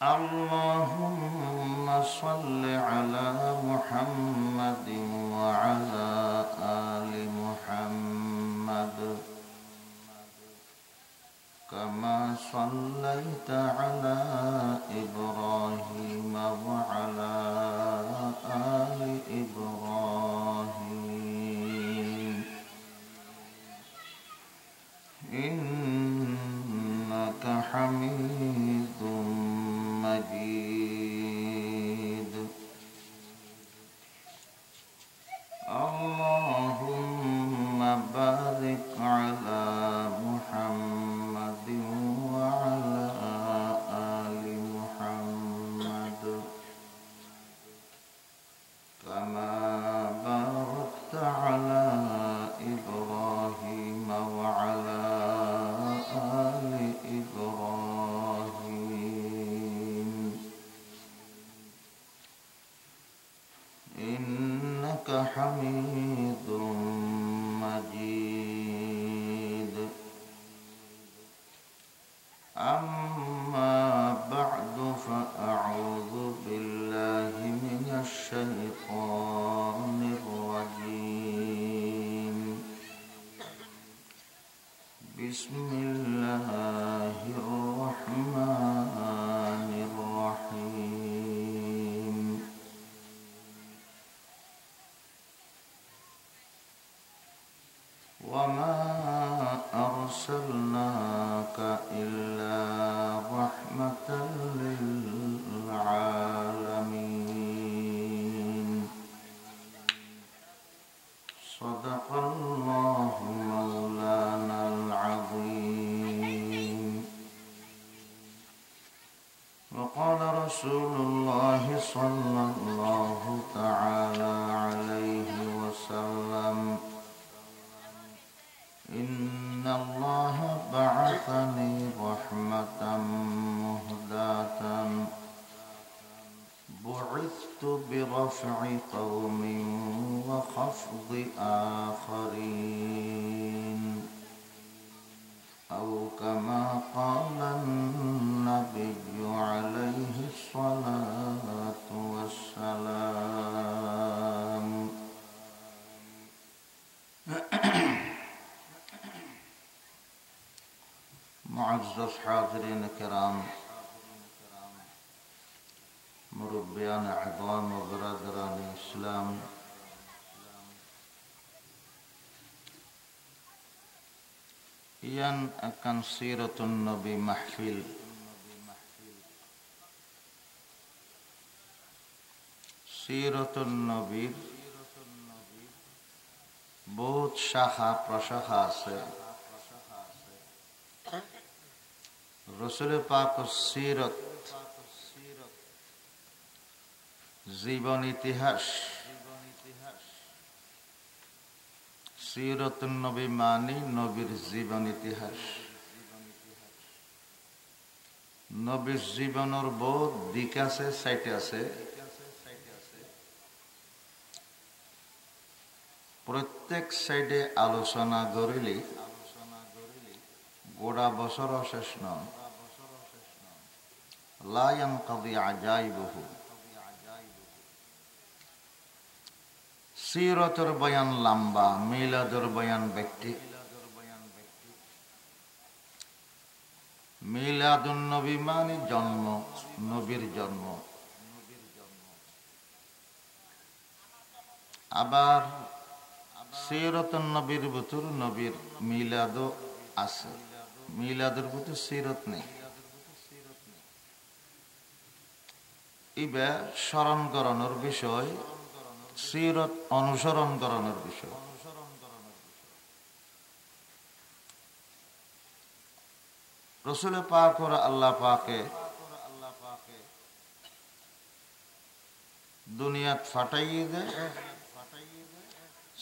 اللهم صل على محمد وعلى آل محمد كما صليت على إبراهيم وعلى آل إبراهيم إنك حميد مجيد. اللهم بارك على محمد وعلى آل محمد كما باركت على إبراهيم وعلى آل إبراهيم إنك حميد مجيد. أما بعد فأعوذ بالله من الشيطان الرجيم. بسم الله الرحمن الرحيم. وما أرسلناك إلا رحمة للعالمين. صدق الله مولانا العظيم. وقال رسول الله صلى الله تعالى عليه وسلم: إن الله بعثني رحمة مهداة بعثت برفع قوم وخفض آخرين، أو كما قال النبي عليه الصلاة والسلام. मुअज़्ज़ज़ हाज़िरीन किराम, मुरब्बियान अज़ाम व बरदरान इस्लाम, yan akan siratun Nabi mahfil siratun নবীর বহুত শাখা প্রশাখা আছে। রসুল পাকের সিরত, জীবন ইতিহাস। সিরতুন নবী মানে নবীর জীবন ইতিহাস। নবীর জীবনের বহুত দিক আছে, সাইটে আছে। প্রত্যেক সাইডে আলোচনা করিলে গোড়া বছর শেষ নয়। লা ইয়ানকাদি আজাইবুহু। সিরতের বয়ান লম্বা, মিলাদের বয়ান ব্যক্তি। মিলাদুন নবী মানে জন্ম, নবীর জন্ম। আবার সিরতুন নবীর ভিতর নবীর মিলাদও আছে, মিলাদের ভিতর সিরত নেই। এবার স্মরণ করানোর বিষয়, সিরত অনুসরণ করানোর বিষয়। রসুল পাক ও আল্লাহ পাকে দুনিয়াত ফাটাইয়ে দেয়।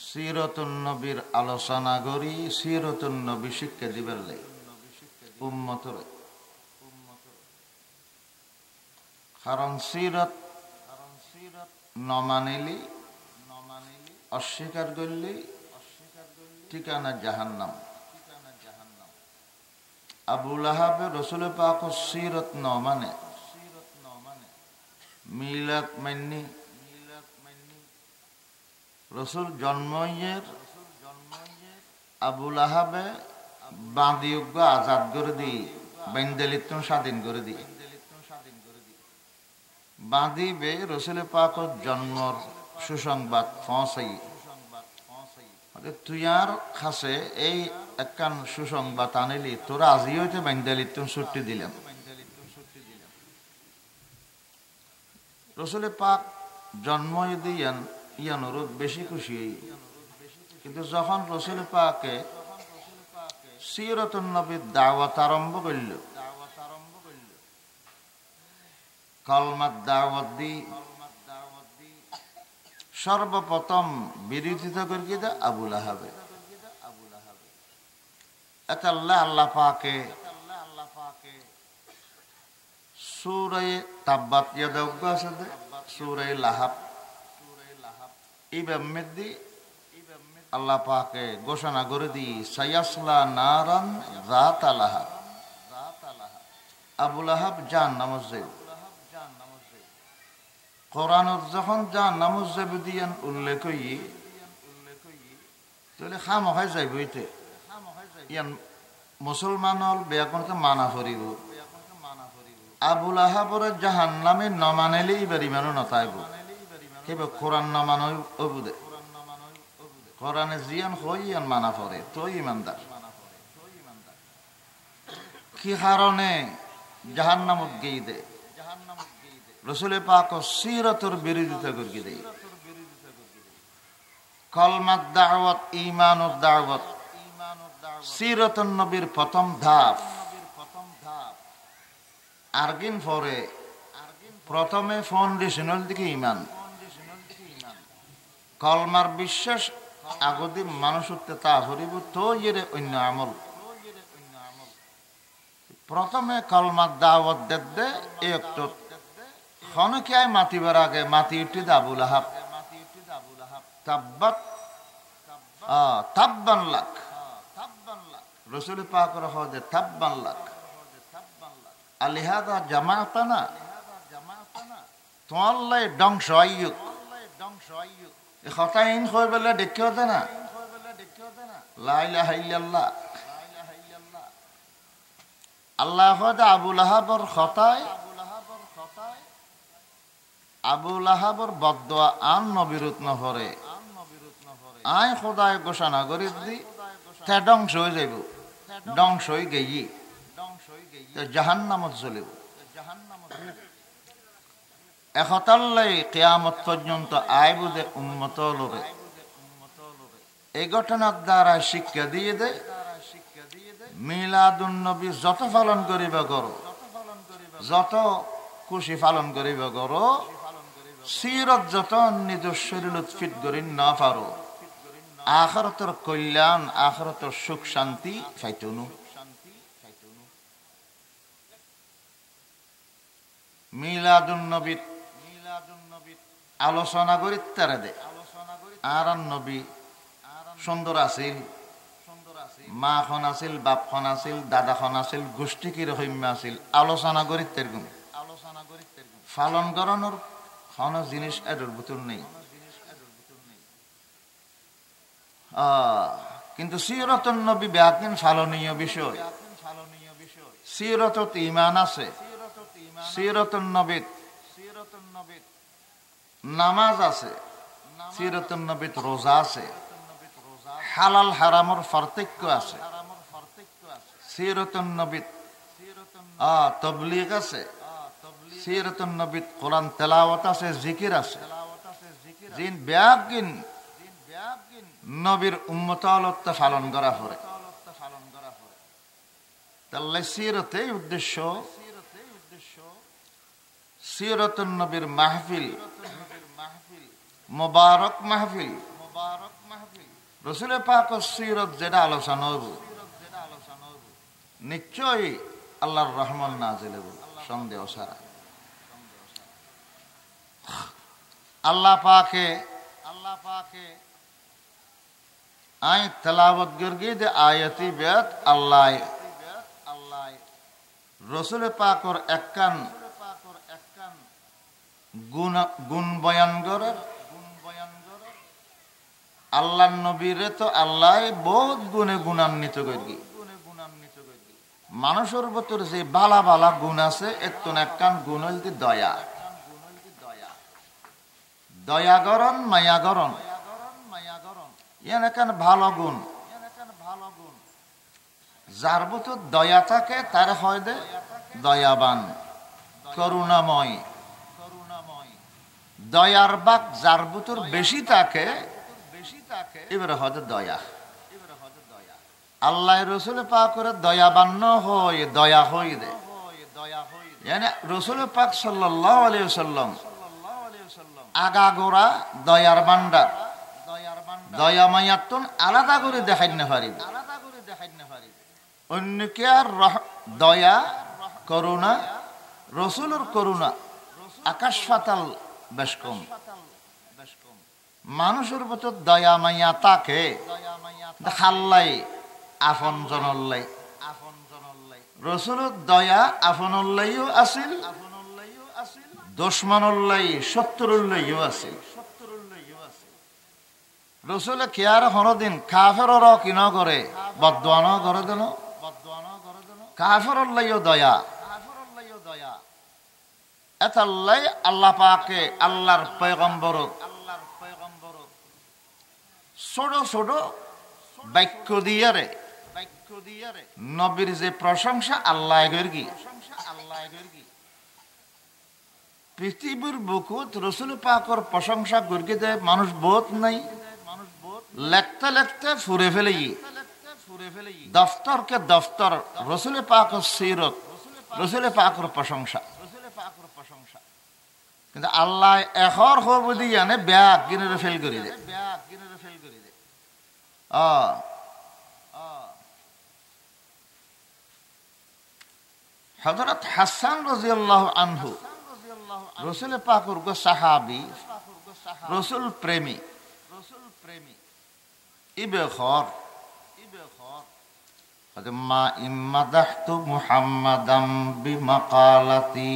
সিরতুন নবীর আলোচনা করি, সিরতুন নবী শিক্ষা দিবার লাগে উম্মতরে। কারণ সিরত নমানিলি, অস্বীকার করলে ঠিকানা জাহান্নাম। আবু লাহাব রসুল পাক সিরত ন মানে মিলাদ মান্নি রসুল জন্মইয়ের আবুল আহাবে বাঁধিয়োগ্য আজাদ করে দিই বেন্দেলিত্ব স্বাধীন করে দিই বাঁধিবে রসুল পাকর জন্মর সুসংবাদ পৌঁছাই তুই আর খাসে এই একখান সুসংবাদ আনিলি তোরা আজি হইতে বেন্দেলিত্ব ছুটি দিলাম রসুল পাক জন্ম দিয়ান ইয়ানুরোধ বেশি খুশি কিন্তু যখন রসুল পাকে সিরাতুন নবীর দাওয়াত আরম্ভ করল কলমার দাওয়াত দি সর্বপ্রথম বিরোধিতা করি দে আবুল আহাবে আল্লাহ পাকে সূরা তাব্বাত ইয়াদা আছে দে সূরা লাহাব ইবামেদি আল্লাহ পাকে ঘোষণা করে দি সায়াসলা নারান যাতা লাহাব আবুল আহাব জাহান্নামে যাইব কোরআনত যখন জাহান্নামে যাইব দিয়ান উল্লেখ হই তাহলে খামখাই যাইব হইতে ইয়ান মুসলমান হল বেয়া করতে মানা করিব আবুল আহাবর জাহান্নামে নমানেলেই এবার ইমানও নতাইব কেবল কোরআন নমানো অবুদে কোরআনে জিয়ান হইয়ান মানা পড়ে তো ইমানদার কি কারণে জাহান্নামত গিয়ে দে রসুলের পাক সিরাতের বিরোধিতা করি দে কলমাত দাওয়াত ঈমানুদ দাওয়াত সিরাতুন নবীর প্রথম ধাপ আরগিন পরে প্রথমে ফাউন্ডেশনাল দিকে ঈমান কলমার বিশ্বাস আগদি মানুষ তা হরিব তো এর অন্য আমল প্রথমে কলমার দাওয়াত দে একটু খনকিয়ায় মাতিবার আগে মাতি উঠি আবুল আহাব তাব্বাত তাব্বান লাক রসুল পাক রহদে তাব্বান লাক আলিহাদা জামাতানা তোমাল্লাই ধ্বংস আইয়ুক খতাইন কই বলে দেখিও দে না লা ইলাহা ইল্লাল্লাহ আল্লাহ খোদা আবুল আহাবর খতায় আবুল আহাবর বদদোয়া আন নবিরুত নহরে আয় খোদায় ঘোষণা করি দি তে ধ্বংস হয়ে যাইব ধ্বংস হয়ে গেই জাহান্নামত চলিব এখতাল্লাই কিয়ামত পর্যন্ত আইব দে উম্মত লোকে এই ঘটনার দ্বারা শিক্ষা দিয়ে দে মিলাদুন নবী যত পালন করিবা করো যত খুশি পালন করিবা করো সিরত যত নিজের শরীর ফিট করি না পারো আখিরাতের কল্যাণ আখিরাতের সুখ শান্তি পাইতুনু মিলাদুন নবী আলোচনা করি তারা দে আর নবী সুন্দর আছিল মা খন আছিল বাপ খন আছিল দাদা খন আছিল গোষ্ঠী কিরকম আছিল আলোচনা করি তেরগুম পালন করানোর কোনো জিনিস এটার ভিতর নেই কিন্তু সিরাতুন নবী ব্যাকিন ফালনীয় বিষয় সিরাতত ঈমান আছে সিরাতুন নবী নামাজ আছে সিরাতুন নবী রোজা আছে হালাল হারামের পার্থক্য আছে সিরাতুন নবী তাবলীগ আছে সিরাতুন নবী কোরআন তেলাওয়াত আছে জিকির আছে জিন ব্যাকিন নবীর উম্মতালত্ব পালন করা পড়ে তাহলে সিরতে উদ্দেশ্য সিরাতুন নবীর মাহফিল মুবারক মাহফিল রাসূল পাকের সিরত যেটা আলোচনা হইব নিশ্চয়ই আল্লাহর রহমত নাযিল হইব সন্দেহ ছাড়া আল্লাহ পাকে আই তেলাওয়াত করগে দে আয়াতি বেত আল্লাহ রাসূল পাকের একখান গুণ বয়ান করে আল্লাহ নবীরে তো আল্লাহ বহুত গুণে গুণান্বিত করি মানুষের ভিতর যে বালা বালা গুণ আছে এত একখান গুণ হইতে দয়া দয়াগরণ মায়াগরণ ইয়ান একখান ভালো গুণ যার ভিতর দয়া থাকে তার হয় দে দয়াবান করুণাময় দয়ার বাক যার ভিতর বেশি থাকে এবারে হয়তো দয়া আল্লাহ রসুল পাক করে দয়াবান্ন হয় দয়া হই দে রসুল পাক সাল্লাল্লাহু আলাইহি ওয়াসাল্লাম আগাগোড়া দয়ার ভান্ডার দয়া মায়াতুন আলাদা করে দেখাই না পারিব অন্যকে আর দয়া করুণা রসুলের করুণা আকাশ পাতাল বেশ কম মানুষের ভিতর দয়া মাইয়া তাকে খাল্লাই আপন জনল্লাই রসুলের দয়া আপনল্লাইও আছিল দুশমনল্লাই শত্রুল্লাইও আছিল রসুলে কেয়ার হরদিন কাফেরর কি ন করে বদদোয়া ন করে দেন কাফেরল্লাইও দয়া এতাল্লাই আল্লাহ পাকে আল্লাহর পয়গম্বর ছোট ছোট বাক্য দিয়ারে নবীর যে প্রশংসা আল্লাহ গর্গি পৃথিবীর বুকুত রসুল পাকর প্রশংসা গর্গি দেয় মানুষ বহুত নাই লেখতে লেখতে ফুরে ফেলে দফতর কে দফতর রসুল পাকর সিরত রসুল পাকর প্রশংসা কিন্তু আল্লাহ এখর হব দিয়ানে ব্যাগ কিনে ফেল করি দে হযরত হাসান রাদিয়াল্লাহু আনহু রসুল পাকের গো সাহাবী রসুল প্রেমী ইবে খর মা ইম্মাদাহতু মুহাম্মাদাম বিমাকালাতি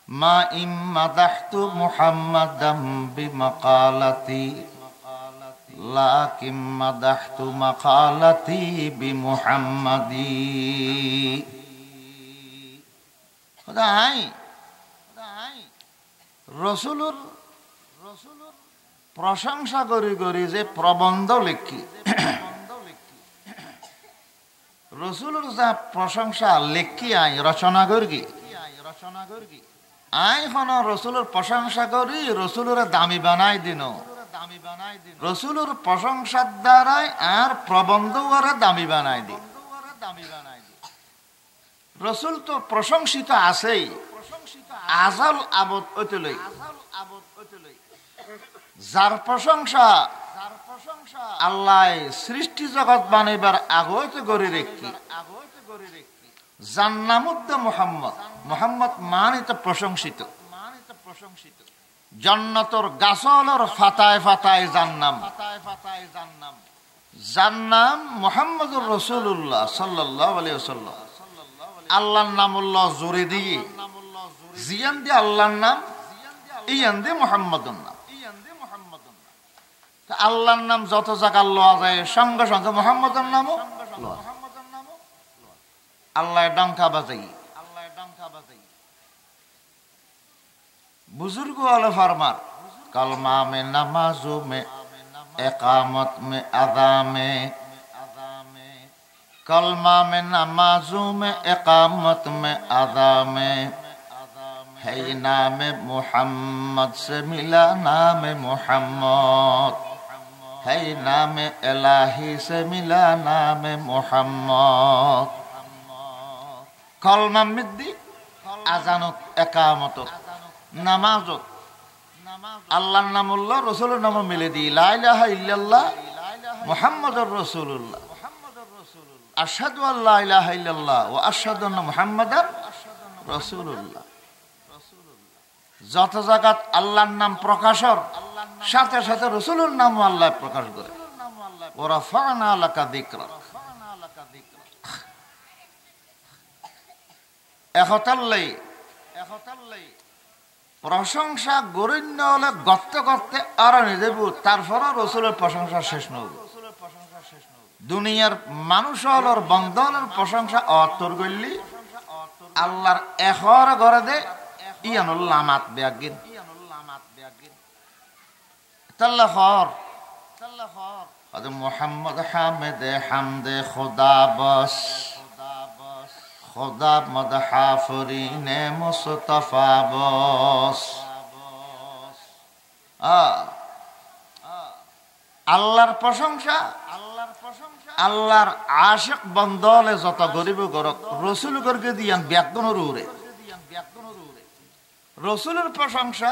মা ইম্মাদাহতু মুহাম্মাদাম বিমাকালাতি লাকিন মাদাহতু মাকালাতি বিমুহাম্মাদি খোদাই রসুলুর প্রশংসা করি করি যে প্রবন্ধ লিখি রসুলুর যা প্রশংসা লিখি আই রচনা করি আই হন রসুলের প্রশংসা করি রসুলের দামি বানাই দিন রসুলের প্রশংসার দ্বারাই আর প্রবন্ধ ওরা দামি বানাই দি রসুল তো প্রশংসিত আছেই আজল আবদ অতলই যার প্রশংসা আল্লাহ সৃষ্টি জগৎ বানাইবার আগতে গড়ে রেখি যার নাম মুহাম্মদ মুহাম্মদ মানিত প্রশংসিত জান্নাতর গাছলর ফাতায় ফাতায় জান্নাম যার নাম মুহাম্মদুর রাসূলুল্লাহ সাল্লাল্লাহু আলাইহি ওয়াসাল্লাম আল্লাহর নামুল্লাহ জোরে দিয়ে জিয়ান দিয়ে আল্লাহর নাম ইয়ান দিয়ে মুহাম্মদুর নাম আল্লাহর নাম যত জায়গা লওয়া যায় সঙ্গে সঙ্গে মুহাম্মদুর নামও আল্লাহ ডঙ্কা বাজাই बुजुर्ग वाले फरमार कलमा में नमाजों में एकामत में अदा में कलमा में नमाजों में एकामत में अदा में है नाम मुहम्मद से मिला नाम मुहम्मद है नाम इलाही से मिला नाम मुहम्मद कलमा मिद्दी আজানত একামতত নামাজত আল্লাহর নামুল্লাহ রসুলের নাম মিলে দিই লা ইলাহা ইল্লাল্লাহ মুহাম্মাদুর রাসূলুল্লাহ আশহাদু আল্লা ইলাহা ইল্লাল্লাহ ওয়া আশহাদু আন্না মুহাম্মাদার রাসূলুল্লাহ যত জায়গাত আল্লাহর নাম প্রকাশর সাথে সাথে রসুলের নামও আল্লাহ প্রকাশ করে ওয়া রাফা'না লাকা যিকরাক একতাল্লাই প্রশংসা গরিন্য হলে গর্তে গর্তে আর দেব, তারপরে রসুলের প্রশংসা শেষ নব। দুনিয়ার মানুষ হলর বন্ধ হলের প্রশংসা অতর করলি আল্লাহর এখর ঘরে দে ইয়ানুল্লামাত বেয়াগিন তাল্লাহ মোহাম্মদ হামেদে হামদে খোদা বস খোদা মদ হাফরিনে মুস্তাফা বস। আল্লাহর প্রশংসা আল্লাহর আশিক বন্দলে যত গরিব গরক রসুল গরকে দিয়ান ব্যাকরণের উড়ে রসুলের প্রশংসা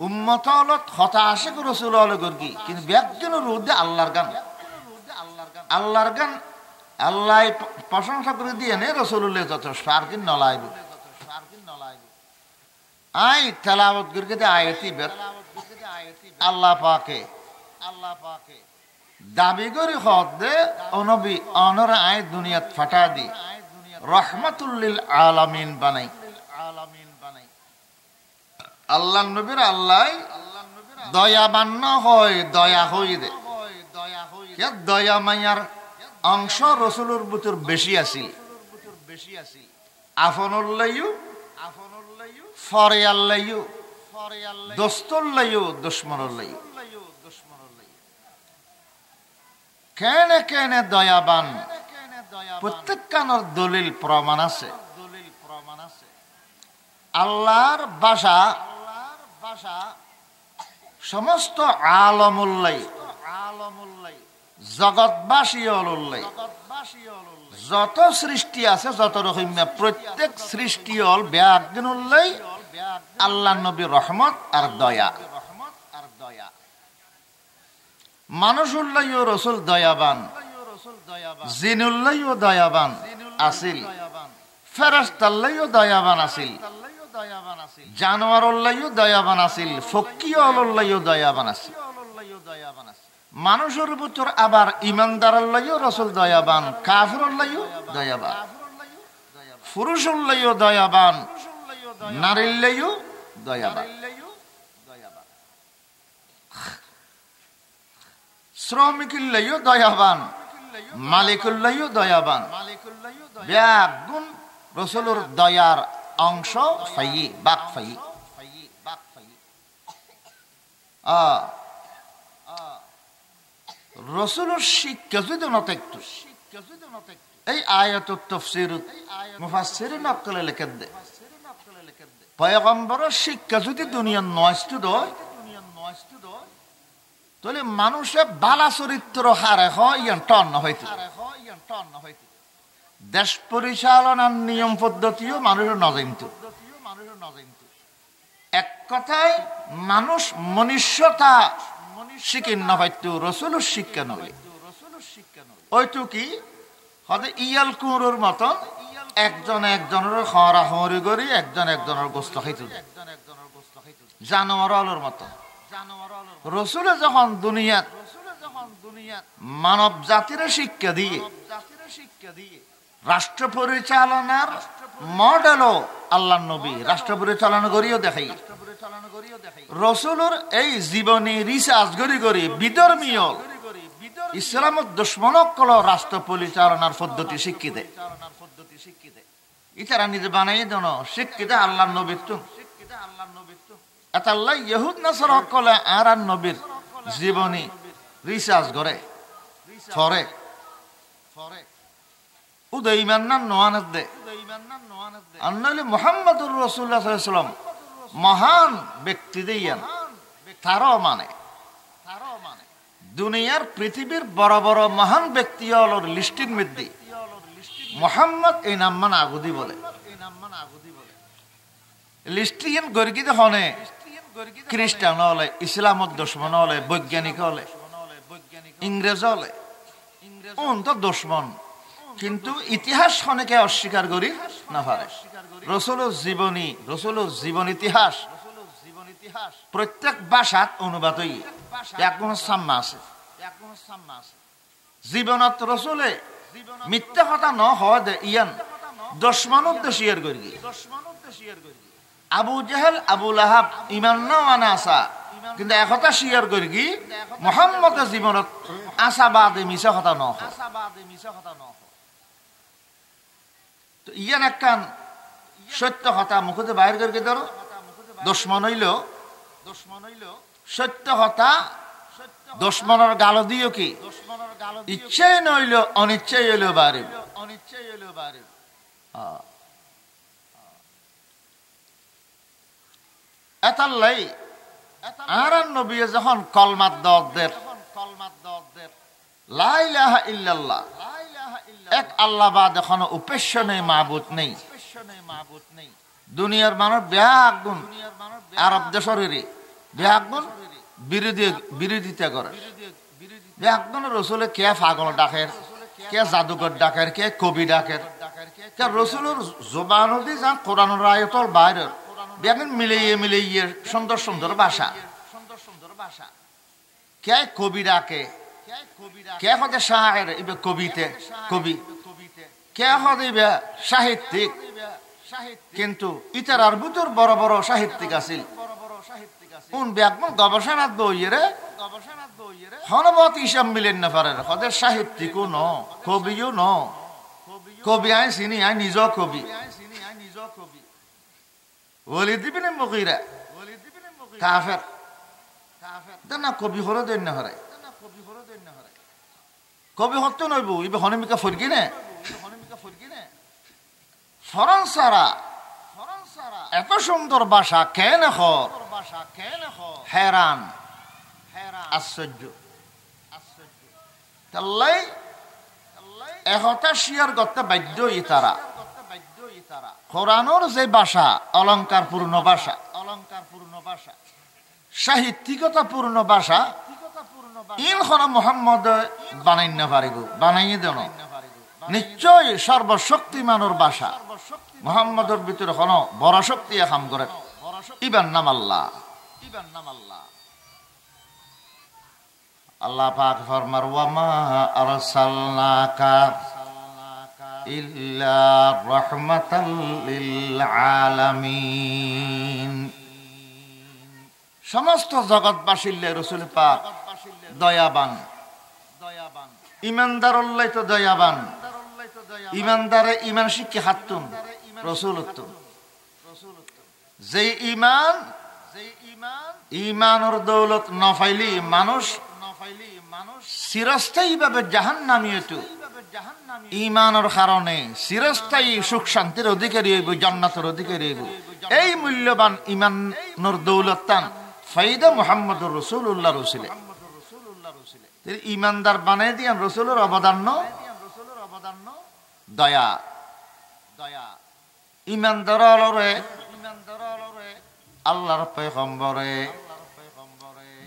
উম্মত হলত হতা আশিক রসুল হলে গর্গি, কিন্তু ব্যাকরণের উর্ধে আল্লাহর গান আল্লাহর গান আল্লাহ প্রশংসা করে দিয়ে নে রসুল্লাহ যথেষ্ট আর কি নলাইব। আই তেলাওয়াত গর্গে দে আয়াতি বের আল্লাহ পাকে দাবি করি হদ দে অনবী অনরা আয় দুনিয়াত ফাটা দি রহমাতুল্লিল আলামিন বানাই। আল্লাহ নবীর আল্লাহ দয়াবান্ন হয়, দয়া হই দে দয়া মাইয়ার অংশ রসুলের ভিতর বেশি আছিল। আফনুল্লাহু ফরিয়াল্লাহু দোস্তুল্লাহু দুশমনুল্লাহু। কেনে কেনে দয়াবান প্রত্যেক কানোর দলিল প্রমাণ আছে। আল্লাহর ভাষা সমস্ত আলমুল্লাই জগৎবাসী অলুল্লাই যত সৃষ্টি আছে যত রকম প্রত্যেক সৃষ্টি হল ব্যাগনুল্লাই আল্লাহ নবী রহমত আর দয়া। মানুষুল্লাহ রসুল দয়াবান, জিনুল্লাহ দয়াবান আসিল, ফেরেশতাল্লাহ দয়াবান আসিল, জানোয়ারুল্লাহ দয়াবান আসিল, ফকিউল্লাহ দয়াবান আসিল। মানুষের ভিতর আবার ইমানদারুল্লাহ রসুল দয়াবান, কাফিরুল্লাহ দয়াবান, পুরুষুল্লাহ দয়াবান, নারীল্লাহ দয়াবান, শ্রমিকুল্লাহ দয়াবান, মালিকুল্লাহ দয়াবান। ব্যাগুণ রসুলের দয়ার অংশ ফাই বাক ফাই। রসুলের শিক্ষা যদি নতেকটু এই আয়াতুত তাফসীরুত মুফাসসিরিন নকলে লিখে দে পয়গম্বরের শিক্ষা যদি দুনিয়ার নষ্ট হয় তাহলে মানুষের বালা চরিত্র হারে হয় টন হইতে দেশ পরিচালনার নিয়ম পদ্ধতিও মানুষের নজানত। এক কথায় মানুষ মনুষ্যতা শিক্ষিন্ন হয়তো রসুলের শিক্ষা নয়। ওইটু কি হয়তো ইয়াল কুঁড়োর মতন একজন একজনের খরা খরি করি একজন একজনের গোস্ত খাইত জানোয়ারের মতন। রসুলে যখন দুনিয়াত মানব জাতির শিক্ষা দিয়ে রাষ্ট্র পরিচালনার মডেলও আল্লাহ নবী রাষ্ট্র পরিচালনা করিও দেখাই। রসুলের এই জীবনী রিসার্চ করি করি বিধর্মীয় ইসলামের দুশ্মনকল রাষ্ট্র পরিচালনার পদ্ধতি শিক্ষিতে ইতারা নিজে বানাই দেন শিক্ষিত আল্লাহ নবীর তুম এতাল্লাহ ইহুদ নাসার সকলে আর নবীর জীবনী রিসার্চ করে ফরে উদয়মান না নোয়ানত দে আন্নালে মুহাম্মদুর রাসূলুল্লাহ সাল্লাল্লাহু আলাইহি ওয়াসাল্লাম মহান ব্যক্তি দেয়ান তারও মানে দুনিয়ার পৃথিবীর বড় বড় মহান ব্যক্তি হলোর লিস্টির মধ্যে মুহাম্মদ এই নাম মান আগুদি বলে। লিস্টিয়ান গর্গিত হনে খ্রিস্টান হলে ইসলামত দুশ্মন হলে বৈজ্ঞানিক হলে ইংরেজ হলে উন তো দুশ্মন কিন্তু ইতিহাস অনেকে অস্বীকার করি না পারে। রসুলের জীবনী রসুলের জীবন ইতিহাস প্রত্যেক ভাষাত অনুবাদ এখন সাম্মা আছে। জীবনত রসুলে মিথ্যা কথা ন হয় দে ইয়ান দুশমনত শেয়ার করি আবু জাহেল আবু লাহাব ইমান না মানে আসা কিন্তু একথা শেয়ার করি কি মুহাম্মদের জীবনত আশাবাদে মিছা কথা ন তো ইয়ান একখান সত্য কথা মুখতে বাইর করে ধরো দুশমন হইল সত্য কথা দুশমনের গালো দিও কি ইচ্ছাই নইল অনিচ্ছাই হইল বাড়ি এতাল্লাই আর নবী যখন কলমাত দদের লা ইলাহা ইল্লাল্লাহ এক আল্লাহ বাদ এখন উপাস্য নেই মাবুদ নেই দুনিয়ার মানুষ ব্যাগুন আরব দেশের ব্যাগুন বিরোধিতা করে ব্যাগুন রসুলে কে পাগল ডাকের কে জাদুকর ডাকের কে কবি ডাকের কে রসুলের জবানদি যান কোরআনের আয়াতের বাইরের ব্যাগুন মিলিয়ে সুন্দর সুন্দর ভাষা কে কবি ডাকে কে হতে শায়ের ইবে কবিতে কবি কে হতে ইবে সাহিত্যিক কিন্তু ইতারার ভিতর বড় বড় সাহিত্যিক আছিল কোন ব্যাকমন গবেষণাত বইরে হনবত হিসাব মিলেন না পারে হতে সাহিত্যিকও ন কবিও ন কবি আই চিনি আই নিজ কবি ওলি দিবিনে মুগিরা কাফের না কবি হলো দেন না হরে কবি হতো নইব ইবে হনমিকা ফরকি নে ফরান্সারা এত সুন্দর ভাষা কেন হেরান আশ্চর্য তাল্লাই একতা শিয়ার করতে বাধ্য তারা কোরআনের যে ভাষা অলংকার পূর্ণ ভাষা সাহিত্যিকতা পূর্ণ ভাষা ইনখন মোহাম্মদ বানাই না পারিব বানাইয়ে দেন নিশ্চয় সর্বশক্তিমানের ভাষা মোহাম্মদের ভিতরে কোন বড় শক্তি কাম করে ইবার নাম আল্লাহ আল্লাহ পাক ফরমার ওয়া মা আরসালনাকা ইল্লা রাহমাতাল লিল আলামিন সমস্ত জগৎবাসীর রাসূল পাক দয়াবান ইমানদার আল্লাহ তো দয়াবান ইমানদারে ইমান শিক্ষা হাতুন রাসূলুল্লাহ যেই ইমান ইমানের দৌলত নফাইলি মানুষ চিরস্থায়ী ভাবে জাহান্নামী হইতো ইমানের কারণে চিরস্থায়ী সুখ শান্তির অধিকারী হইব জান্নাতের অধিকারী হইব এই মূল্যবান ইমানের দৌলত তান ফায়দা মুহাম্মদুর রাসূলুল্লাহ রসুলে ইমানদার বানাই দিয়ান রসুলের অবদান দয়া ইমানদার আল্লাহর পয়গম্বরে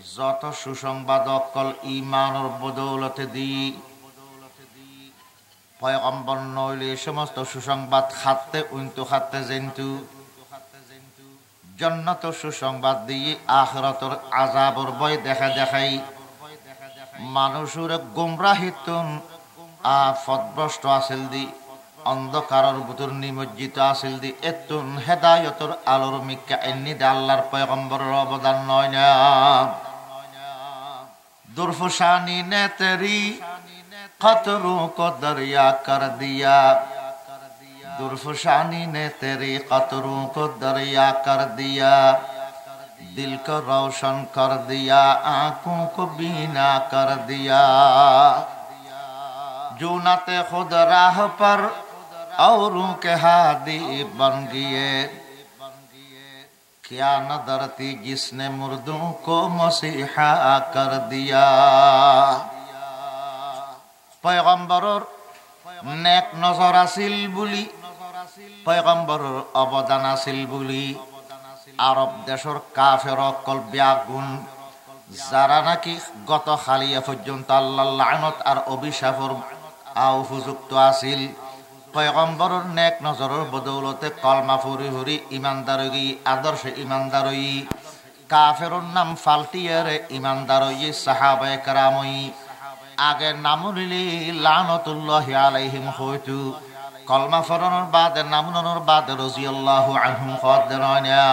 যত সুসংবাদ অকল ইমানের বদৌলতে দি পয়গম্বর নইলে সমস্ত সুসংবাদ খাতে জেন্তু জান্নাত সুসংবাদ দিয়ে আখিরাতের আযাবের ভয় দেখাই মানুষের গুমরাহিতুন পথভ্রষ্ট আছিল দি অন্ধকারের ভিতর নিমজ্জিত আছিল দি এতুন হেদায়তের আলোর মিক্কা এন্নি দে আল্লাহর পয়গম্বরের অবদান নয় না দুরফশানি নে তেরি কতরোं को दरिया कर दिया दुर्फशानी ने तेरी कतरों को दरिया कर दिया दिल को रोशन कर दिया आंखों को बीना कर दिया जो नाते खुद राह पर औरों के हादी बन गए क्या न धरती जिसने मुर्दों को मसीहा कर दिया পয়গম্বরের নেক নজর আছিল বুলি পয়গম্বরের অবদান আছিল বুলি আরব দেশের কাফের অকল ব্যাগুণ যারা নাকি গত খালিয়া পর্যন্ত আল্লাহর লানত আর অভিশাপের উপযুক্ত আছিল পয়গম্বরের নেক নজরের বদৌলতে কলমা ফুরি ইমানদার হই আদর্শে ইমানদার হই কাফেরের নাম ফাল্টিয়ারে ইমানদার হই সাহাবায়ে কেরাম হই আগে নাম নিলে লানতুল্লাহি আলাইহিম হইতু কলমা ফরানোর বাদে নামুনানোর বাদে রাদিয়াল্লাহু আনহুম খদ্দরানা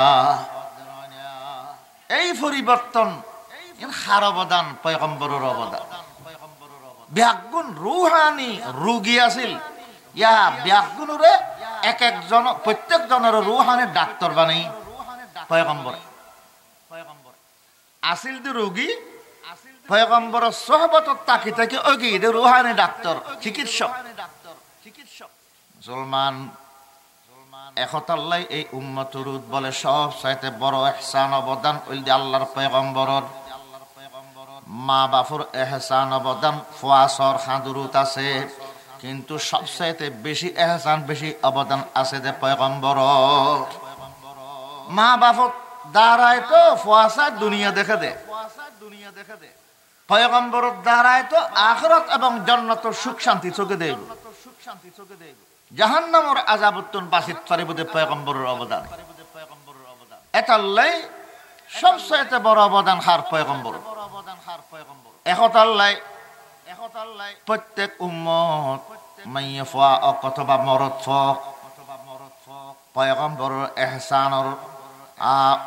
এই পরিবর্তন হার অবদান পয়গম্বরের অবদান ব্যাগুণ রুহানি রোগী আছিল ইয়া ব্যাগুণরে এক একজন প্রত্যেক জনের রুহানি ডাক্তার বানাই পয়গম্বর আসিল দি রোগী পয়গম্বরের সোহবতত তাকি তাকি ওগি দে রুহানি ডাক্তার চিকিৎসক মুসলমান একতাল্লাই এই উম্মতের বলে সব চাইতে বড় ইহসান অবদান ওইল আল্লাহর পয়গম্বরের মা বাপুর এহসান অবদান ফুয়াসর খাঁদুরুত আছে কিন্তু সবচাইতে বেশি এহসান বেশি অবদান আছে যে পয়গম্বর মা বাপুর দ্বারায় তো ফুয়াসা দুনিয়া দেখে দে পয়গম্বরের দ্বারায় তো আখিরাত এবং জান্নাত সুখ শান্তি চোখে দেব জাহান্নামের আযাবুত্তুন বাসিত পারিব দে পয়গম্বরের অবদান এতাল্লাই সবচাইতে বড় অবদান হার পয়গম্বর একতাল্লাই প্রত্যেক উম্মত মাইয়ে ফা অথবা মরদ ফক পয়গম্বরের এহসানর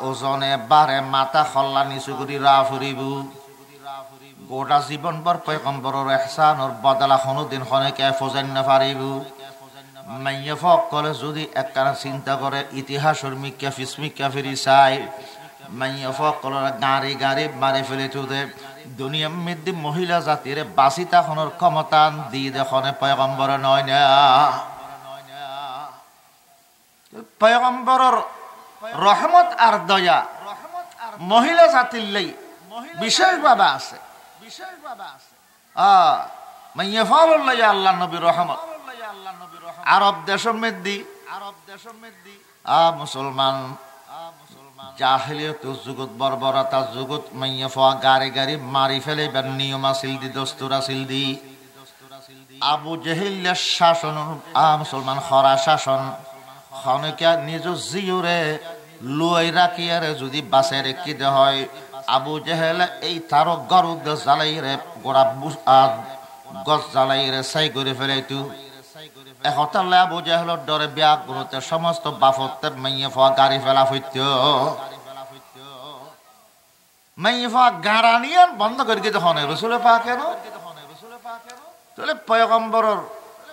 ওজনে বারে মাথা খল্লা নিচু কৰি রা ফুরিব গোটা জীবনভর পয়গম্বরের এহসানর বদলা কোনোদিন খনেকে ফজাইন নাপারিব মাইয়ে ফক কলে যদি একখানা চিন্তা করে ইতিহাসের মিক্কা ফিসমিক্কা ফিরি চাই মাইয়া ফকলের গাড়ি গাড়ি মারি ফেলে তুদে দুনিয়ার মধ্যে মহিলা জাতির বাঁচিতা খনের ক্ষমতা দি দেখনে পয়গম্বর নয় না পয়গম্বরের রহমত আর দয়া মহিলা জাতির লাই বিশেষভাবে আছে মাইয়া ফকল লাই আল্লাহ নবীর রহমত আরব দেশের মধ্যে মুসলমান জাহিলিয়ত যুগত বর্বরতা যুগত মাইয়া ফোয়া গাড়ি গাড়ি মারি ফেলে এবার নিয়ম আছিল দি দস্তুর আছিল দি আবু জেহিলের শাসন মুসলমান খরা শাসন খনকিয়া নিজ জিউরে লুই রাখিয়ারে যদি বাঁচে রেখি দে হয় আবু জেহেলে এই তারও গরু জ্বালাইরে গোড়া গছ জ্বালাইরে চাই করে ফেলাইতো একতাল্লা আবু জেহেলের ডরে ব্যাগ গুলোতে সমস্ত বাফতে মাইয়া ফোয়া গাড়ি ফেলা হইত মাইয়া ফোয়া গাড়া নিয়ে বন্ধ করে দিতে হনে রসুলে পা কেন তাহলে পয়গম্বরের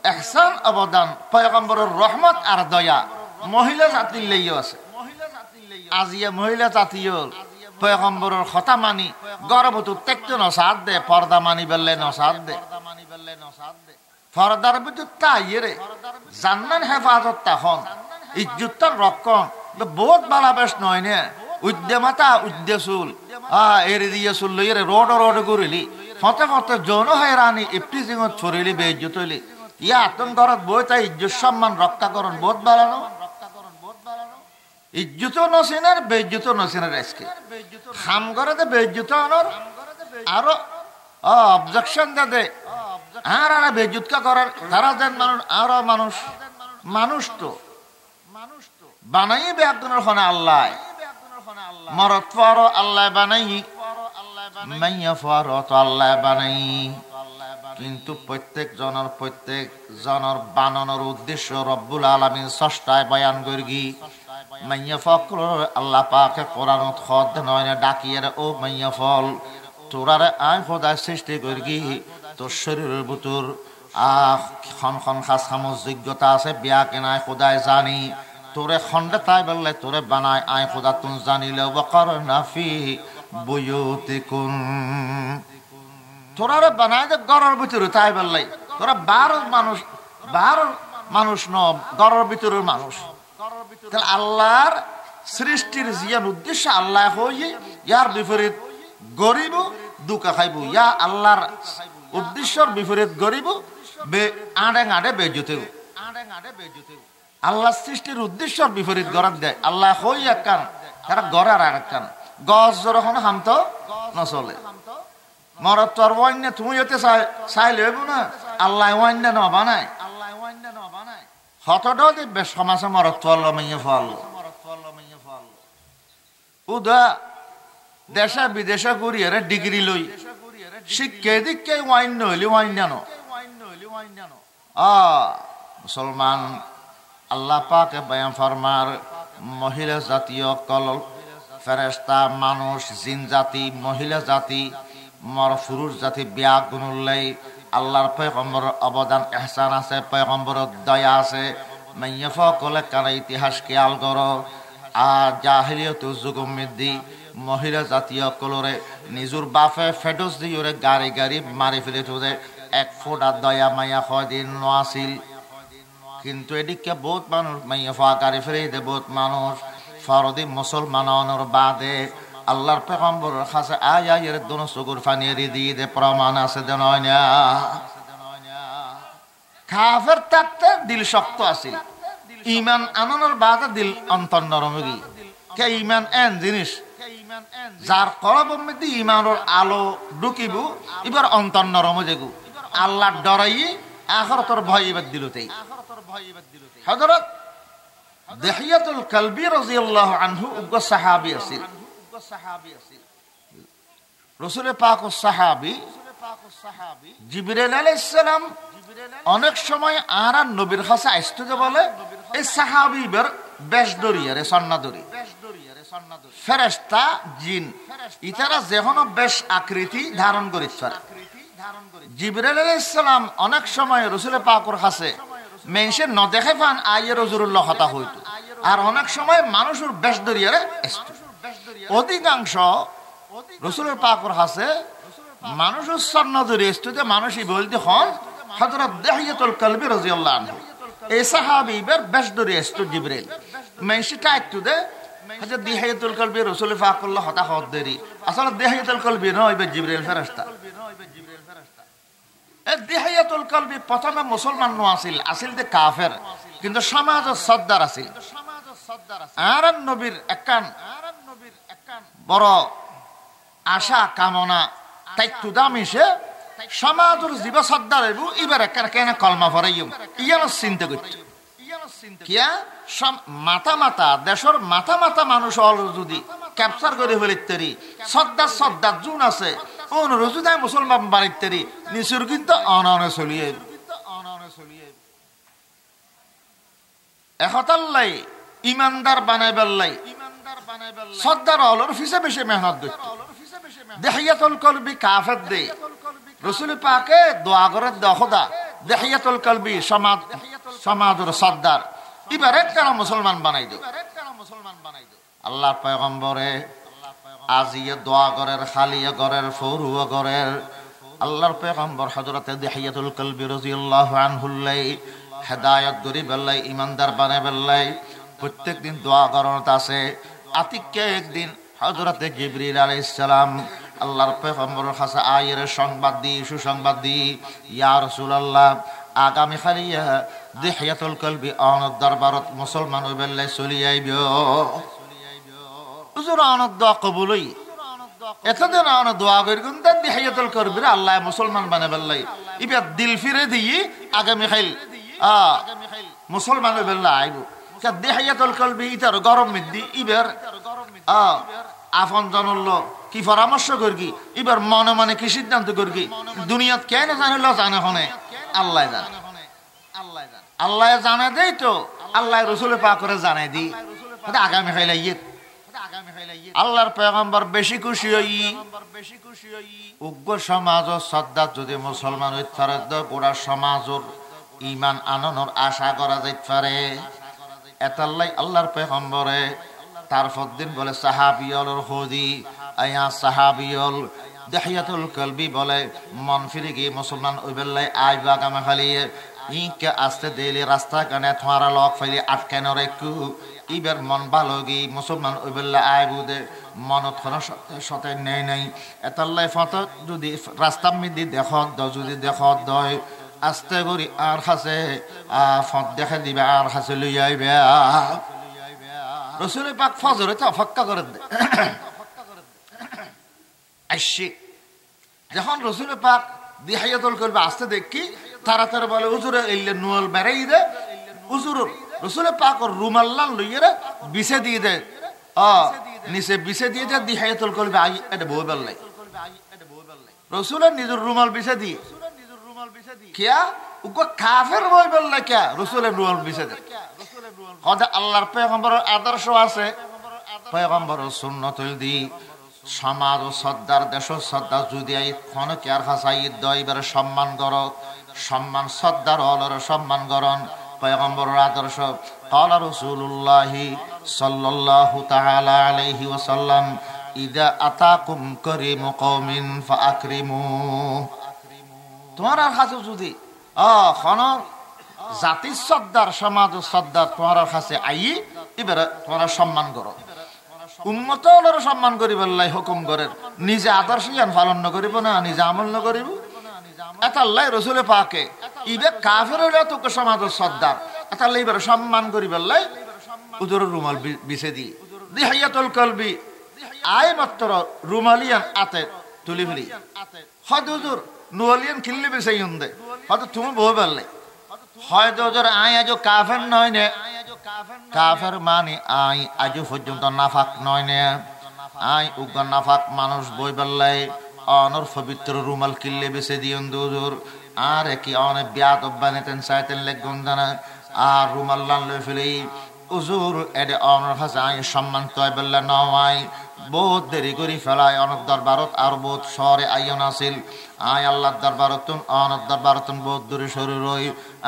ইহসান অবদান পয়গম্বরের রহমত আর দয়া মহিলা জাতির লেইও আছে আজিয়া মহিলা জাতীয় পয়গম্বরের কথা মানি গর্ভবতী ত্যাগতে নসাদ দে পর্দা মানি বেললে নসাদ দে পর্দার ভিতর তাইরে জান্নান হেফাজত তখন ইজ্জুতার রক্ষণ বহুত বালাবেশ নয় নে উদ্যমাতা উদ্দেশুল এরে দিয়ে চুল এরে রোড রোড করিলি ফতে ফতে যৌন হয়রানি ইফটিজিঙত ছড়িলি বেইজ্জত হইলি ইয়া আতঙ্করত বই তাই ইজ্জত সম্মান রক্ষা করন বহুত বাড়ানো ইজ্জত নসিনার বেইজ্জত নসিনার আজকে খাম করে দে বেইজ্জত আনর আরো অবজেকশন দে আর আরা বেজুতকা করার তারা যেন মানুষ আর মানুষ তো বানাই বেআগুনের হনে আল্লাহ মরত ফর আল্লাহ বানাই মাইয়া ফর তো আল্লাহ বানাই কিন্তু প্রত্যেক জনের বানানোর উদ্দেশ্য রব্বুল আলামিন স্রষ্টায় বয়ান করগি মাইয়া ফকর আল্লাহ পাকে কোরআনত খদ নয় না ডাকিয়ে ও মাইয়া ফল তোরারে আয় খোদায় সৃষ্টি করগি তোর শরীরের ভিতর খন খাস খামোর যোগ্যতা আছে বিয়া কেনায় খোদায় জানি তোরে খন্ডে তাই বললে তোরে বানায় আয় খোদা তুন জানিলে বকর নাফি বুয়ুতিকুম তোরারে বানায় যে গড়ের ভিতরে তাই বললে তোরা বারো মানুষ ন গড়ের ভিতরের মানুষ তাহলে আল্লাহর সৃষ্টির জিয়ান উদ্দেশ্য আল্লাহ হয়ে ইয়ার বিপরীত গরিব দুকা খাইব ইয়া আল্লাহর উদ্দেশ্যর বিপরীত গরিব আড়ে আড়ে বেজুতেও আল্লাহ সৃষ্টির উদ্দেশ্যর বিপরীত গড়াত দেয় আল্লাহ হই এক কান তারা গড়ার আর এক কান গছ যখন হামতো নচলে মরত তোর ওয়াইন্য তুমি হতে চাই লইব না আল্লাহ ওয়াইন্য ন বানায় হতটাও দেখবে সমাজে মরত ফল মাইয়ে ফল উদা দেশে বিদেশে ঘুরিয়ে ডিগ্রি লই শিক্ষা দীক্ষায় ওয়াইন্য হইলি ওয়াইন্য মুসলমান আল্লাহ পাকে বয়ান ফরমার মহিলা জাতীয় কল ফেরেশতা মানুষ জিন জাতি মহিলা জাতি পুরুষ জাতি ব্যাগুনুল্লাই আল্লাহর পয়গম্বরের অবদান ইহসান আছে পয়গম্বরের দয়া আছে মাইয়াফকলে কারা ইতিহাস খেয়াল করো আর জাহিলিয়ত যুগমিদ্দি মহিলা জাতীয় কলরে নিজুর বাফে ফেডস দিয়ে গাড়ি গাড়ি মারি ফেলে তোদের এক ফোঁটা দয়া মাইয়া কয়দিন নাছিল কিন্তু এদিকে বহুত মানুষ মাইয়া ফা গাড়ি ফেলে দে বহুত মানুষ ফরদি মুসলমানের বাদে আল্লাহর পয়গম্বরের কাছে আয়া এর দোনো চকুর পানি দিয়ে দে প্রমাণ আছে দেন না কাফের থাকতে দিল শক্ত আছিল ইমান আনানোর বাদে দিল অন্তর নরমগি কে ইমান এন জিনিস যার কলবের মধ্যে ইমানের আলো ঢুকিব এবার অন্তর নরম যেগু আল্লাহ ডরাই আখিরাতের ভয় এবার দিলতেই হযরত দিহিয়াতুল কালবি রাদিয়াল্লাহু আনহু উগ্র সাহাবী আছিল রাসূল পাকের সাহাবী জিবরাইল আলাইহিস সালাম অনেক সময় আর নবীর কাছে আসতে বলে এই সাহাবীদের বেশ দরিয়ারে সন্নাদরি ফেরেশতা জিন ইতারা যেকোনো বেশ আকৃতি ধারণ করিতে পারে জিবরাইল আলাইহিস সালাম অনেক সময় রাসূল পাকের কাছে মেনসে ন দেখে পান আয়ের হুজুরুল্লাহ কথা হইতো আর অনেক সময় মানুষের বেশ দরিয়ারে আসতো অধিকাংশ রাসূলের পাকের কাছে মানুষের সন্নাদরি আসতো মানুষই বলতে হন হযরত দিহিয়াতুল কালবি রাদিয়াল্লাহু আনহু এই সাহাবীদের বেশ দরিয়া আসতো জিবরাইল মেনসে টাইতো দে হযরত দিহিয়াতুল কালবি রাসূল পাকুল্লাহ কথা হদ দেরি আসলে দিহিয়াতুল কালবি নয় বে জিবরাইল ফেরেশতা এই দিহিয়াতুল কালবি প্রথমে মুসলমান আসিল দে কাফের কিন্তু সমাজের সর্দার আছিল আর নবীর একখান বড় আশা কামনা তাইতু দামিছে সমাজের জীব সর্দার এবু এবার একখান কেন কলমা ফরাইম ইয়ান চিন্তা করতে কিয়া মাথা দেশের মাথা মানুষ অল যদি ক্যাপচার করে ফেলিতেরি সর্দার জুন আছে অনুরোধ মুসলমান বাড়িতেরি নিচুর কিন্তু অননে চলিয়ে একতাল্লাই ইমানদার বানাইবাল্লাই সর্দার অলর ফিসে বেশি মেহনত দিত দিহিয়াতুল কালবি কাফের দে রাসূল পাকে দোয়া করে দখদা দিহিয়াতুল কালবি সমাজের সর্দার এবারে কেন মুসলমান বানাই দিও আল্লাহর পয়গম্বরে আজিয়ে দোয়া করের খালিয়ে করের ফরুয়া করের আল্লাহর পয়গম্বর হযরত দিহিয়াতুল কালবি রাদিয়াল্লাহু আনহুল্লাই হেদায়েত দরি বেল্লাই ইমানদার বানাই বেল্লাই প্রত্যেকদিন দোয়া করত আছে আতিককে একদিন হযরত জিবরিল আলাইহিস সালাম আল্লাহর পয়গম্বরের কাছে আয়ের সুসংবাদ দি ইয়া রাসূলুল্লাহ আগামী খালিয়া দিহিয়াতুল কালবি অনদ দরবারত মুসলমান হইবেল্লাই চলি আইব হুজুর অনদ দোয়া কবুলই এতদিন অনদ দোয়া করি কিন্তু দিহিয়াতুল কালবি আল্লাহ মুসলমান বানাবেল্লাই ইবা দিল ফিরে দিই আগামী খাইল মুসলমান হইবেল্লাই আইব দিহিয়াতুল কালবি ইতার গরম মিদ্দি ইবার আফন জানল কি পরামর্শ করবি এবার মনে মনে কি সিদ্ধান্ত করবি দুনিয়াত কেন জানিল জানে হনে আল্লাহ জানে দেই তো আল্লাহ রাসূল পাক করে জানাই দি আগামী খাইলাই আল্লাহর পয়গম্বর বেশি খুশি হই উগ্র সমাজ সর্দার যদি মুসলমান হইতে পারে গোটা সমাজের ইমান আননের আশা করা যাইতে পারে এতাল্লাই আল্লাহর পয়গম্বরে তারপর দিন বলে সাহাবিয়ল হুদি আয়া সাহাবিয়ল দিহিয়াতুল কালবি বলে মন ফিরে গিয়ে মুসলমান ওইবেলাই আইবা গামে খালিয়ে ইকে আসতে দিলে রাস্তা কানে তোমারা লক ফাইলে আটকানো রেখু ইবার মন ভালো গিয়ে মুসলমান ওইবেলা আইবু দে মনত সতে নেই এতাল্লাই ফত যদি রাস্তা মিদি যদি দেখ দয় আস্তে করি আর খাসে ফত দেখে দিবে আর খাসে লই আইবে রাসূল পাক ফজরে তাফাক্কা করে দে আইসি যখন রাসূল পাক দিহিয়াতুল কালবি আসতে দেখি তাড়াতাড়ি বলে হুজুরে এলে নুয়াল বেরাই দে হুজুর রাসূল পাক রুমাল্লান লইরে বিছে দিয়ে দে নিচে বিছে দিয়ে দে দিহিয়াতুল কালবি আই এটা বই বেললাই রাসূলের নিজের রুমাল বিছে দিয়ে কিয়া উকো কাফের বই বললে কে রাসূলের রুল বিছে দে হদে আল্লাহর পয়গম্বরের আদর্শ আছে পয়গম্বরের সুন্নতুল দি সমাজ ও সদ্দার দেশ সদ্দার যদি আই কোন কে আর হাসাই দইবার সম্মান করো সম্মান সদ্দার হলর সম্মান করন পয়গম্বরের আদর্শ قال رسول الله صلى الله تعالى عليه وسلم إذا أتاكم كريم قوم فأكرموه তোমার কাছে যদি কোন জাতি সদ্দার সমাজ সদ্দার তোমার কাছে আই এবারে তোমরা সম্মান করো উম্মত হলর সম্মান করিব আল্লাহ হুকুম করেন নিজে আদর্শ জ্ঞান পালন করিব না নিজে আমল না করিব এটা আল্লাহ রাসূল পাকে ইবে কাফের হইলো তো সমাজ সদ্দার এটা আল্লাহ এবারে সম্মান করিব আল্লাহ উদর রুমাল বিছে দি দিহায়াতুল কলবি আই মাত্র রুমালিয়ান আতে তুলি ফেলি হদ হুজুর নুয়ালিয়ান খিল্লি বিছে ইন্দে হদ তুমি বই বললে হয়তো হুজুর আই আজ কাফের নয় নে কাফের মানে আই আজ পর্যন্ত নাফাক নয় নে আই উগ্র নাফাক মানুষ বই বললাই অনর পবিত্র রুমাল কিল্লে বেছে দিয়ন হুজুর আর কি অনেক বিয়াত বানাতেন চাইতেন লেগুন দানা আর রুমাল লান লই ফেলি হুজুর এডে অনর কাছে আই সম্মান তয় বললে নয় বহুত দেরি করি ফেলায় অনেক দরবারত আর বহুত শহরে আইন আসিল আয় আল্লাহর দরবারতুন অনেক দরবারতুন বহুত দূরে সরে রই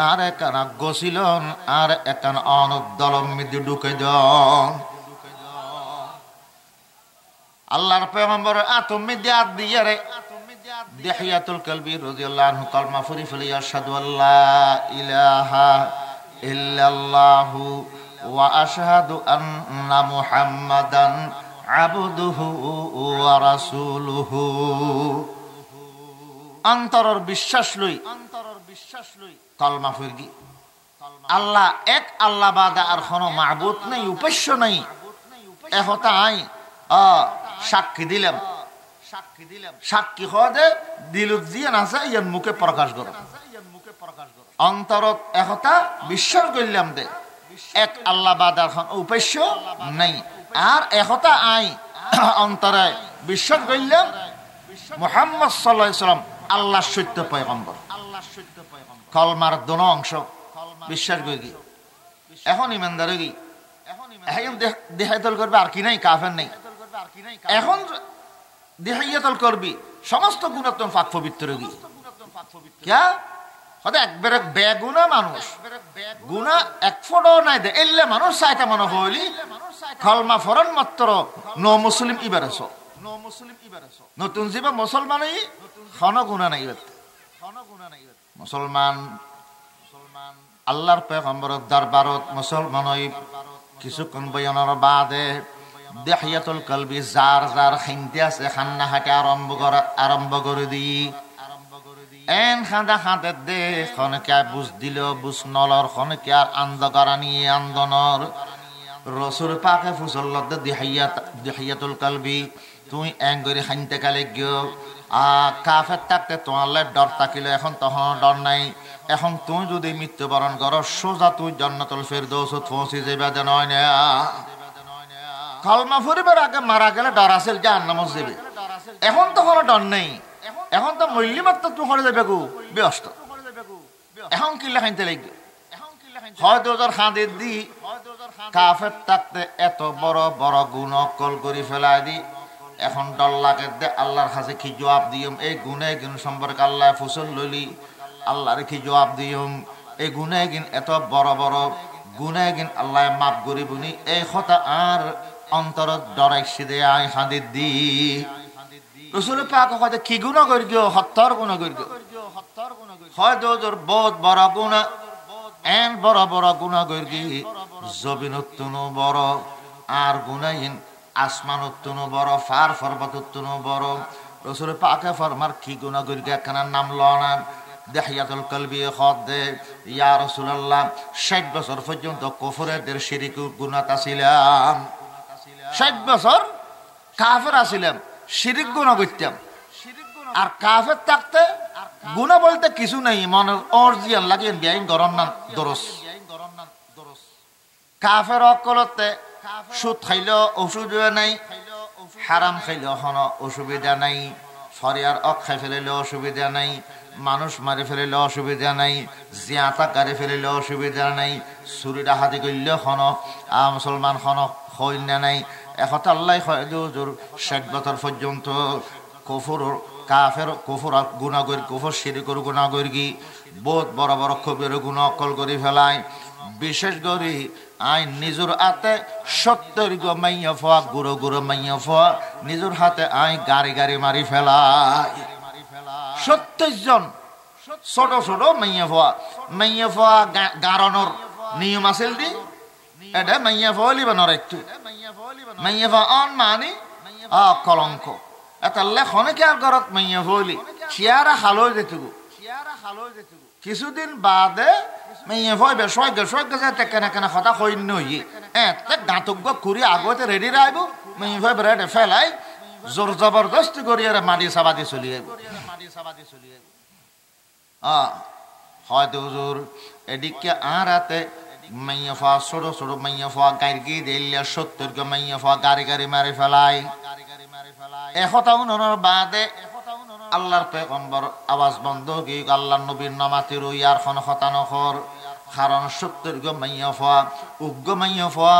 আর একানা গছিলন আর একানা অনেক দলম মিদি ঢুকে দন আল্লাহর পয়গম্বর আতম মিদি আদ দিয়ে রে দিহিয়াতুল কলবি রাদিয়াল্লাহু আনহু কলমা ফুরি ফেলি আশহাদু আল্লা ইলাহা ইল্লাল্লাহু ওয়া আশহাদু আন্না মুহাম্মাদান আবদুহু ওয়া রাসূলুহু অন্তরের বিশ্বাস লই কলমা ফুরগি আল্লাহ এক আল্লাহ বাদে আর কোনো মাবুদ নাই উপাস্য নাই একথা আই সাক্ষী দিলাম সাক্ষী হদে দিলত জিয়ান আছে ইয়ার মুখে প্রকাশ করো অন্তরত একথা বিশ্বাস করলাম দে এক আল্লাহ বাদে আর কোনো উপাস্য নাই আর একথা আই অন্তরে বিশ্বাস করলাম মুহাম্মদ সাল্লাল্লাহু আলাইহি সাল্লাম আল্লাহর সত্য পয়গম্বর কলমার দোনো অংশ বিশ্বাস করি এখন ইমানদার কি এখন দেহাইতল করবে আর কি নাই কাফের নাই এখন দেহাইতল করবি সমস্ত গুণাত্ম পাক পবিত্র কি ক্যা হতে একবারে বেগুনা মানুষ গুণা এক ফোঁটাও নাই দে এলে মানুষ চাইতে মনে হইলি কলমা ফরন মাত্র নো মুসলিম ইবারস নতুন জীবা মুসলমান খন গুণা নাই মুসলমান আল্লাহর পয়গম্বরের দরবারত মুসলমান কিছুক্ষণ বয়ানোর বাদে দিহিয়াতুল কলবি যার যার খাইতে আছে খান্না হাঁটে আরম্ভ করে দি এন খাঁদা খাঁতে দে খনকে বুঝ দিল বুঝ নলর খনকে আর আন্দোগারানি আন্দোলনর রসুল পাকে ফুসল্লদ দিহিয়াতুল কলবি তুই এঙ্গরি খাইতে কালে গিয়ে কাফের থাকতে তোমার ডর থাকিল এখন তখন ডর নাই এখন তুই যদি মৃত্যুবরণ করো সোজা তুই জান্নাতুল ফেরদৌসত পৌঁছে যাবে দেন না কলমা ফুরিবার আগে মারা গেলে ডর আছিল জাহান্নামত যাবে এখন তো কোনো ডর নেই এখন তো মূল্য মাত্র তুই করে যাবে গো ব্যস্ত এখন কিল্লা খাইতে লাগবে হয়তো ওদের খাঁদে দি কাফের থাকতে এত বড় বড় গুণ কল করে ফেলাই দি এখন ডর লাগে দে আল্লাহর কাছে কি জবাব দিম এই গুণে গুণ সম্পর্কে আল্লাহ ফুসল লইলি আল্লাহর কি জবাব দিম এই গুণে গুণ এত বড় বড় গুণে গুণ আল্লাহ মাফ করিবনি এই কথা আর অন্তরত ডরাইছি দে আই হাঁদি দি রসুল পাক হয়তো কি গুণ করি গিয়ে হত্যার গুণ করি হয়তো তোর বহুত বড় গুণ এন বড় বড় গুণা করি জবিনত্তনও বড় আর গুণাহীন আসমানত্তনও বড় ফার পর্বতত্তনও বড় রসুল পাকে ফরমার কি গুণা করি একখানার নাম লনা দিহিয়াতুল কলবি খদ দে ইয়া রাসূলুল্লাহ 60 বছর পর্যন্ত কুফরের শিরক গুনাহ আছিলাম 60 বছর কাফের আছিলাম শিরক গুনাহ করতাম আর কাফের থাকতে গুনাহ বলতে কিছু নাই মনে অরিজিনাল লাগিয়ে বিয়াইন গরম না দরস কাফের অকলতে সুদ খাইলেও অসুবিধা নাই হারাম খাইলেও কোনো অসুবিধা নাই ফরিয়ার অক খাই ফেলাইলেও অসুবিধা নাই মানুষ মারি ফেলিলে অসুবিধা নাই, জিয়াতা কারি ফেলিলে অসুবিধা নাই, চুরি ডাকাতি করলেও মুসলমান হইনা নাই। এখন আল্লাহ হুজুর 60 বছর পর্যন্ত কুফর কাফের কুফর গুনাহগার কুফর শিরকের গুনাহগার কি বহুত বড় বড় কবির গুনাহ অকল করে ফেলায়। বিশেষ করে আই নিজের হাতে 70 গো মাইয়া ফোয়া গুরু গুরু মাইয়া ফোয়া নিজের হাতে আই গাড়ি গাড়ি মারি ফেলাই। 70 জন ছোট ছোট মাইয়া ফোয়া গারণর নিয়ম আছিল দি এটা মাইয়া ফোয়া লিবানোর একটু মাইয়া ফোয়া অন মানি কলঙ্ক এটা লেখনে কে আর ঘরত মাইয়া ফোলি চেয়ারা হালো যেতুগু কিছুদিন বাদে মাইয়া ফোয়া বেশয় গেছে কেনা কেনা কথা কইন হইয়ে এতে গাঁতজ্ঞ করি আগতে রেডি রাইব মাইয়া ফোয়া বেড়ে ফেলাই জোর জবরদস্তি করি আর মাটি সাবাদি চলিয়ে হয়তো হুজুর এদিকে আর হাতে মাইয়া ফোয়া ছোট ছোট মাইয়া ফোয়া গাড়ি গিয়ে দিলে 70 গো মাইয়া ফোয়া গাড়ি গাড়ি মারি ফেলাই। একথা উনার বাদে আল্লাহর পয়গম্বর আওয়াজ বন্ধ কি আল্লাহর নবীর নামাতির ইয়ার খন কথা নখর কারণ 70 গো মাইয়া ফোয়া উগ্র মাইয়া ফোয়া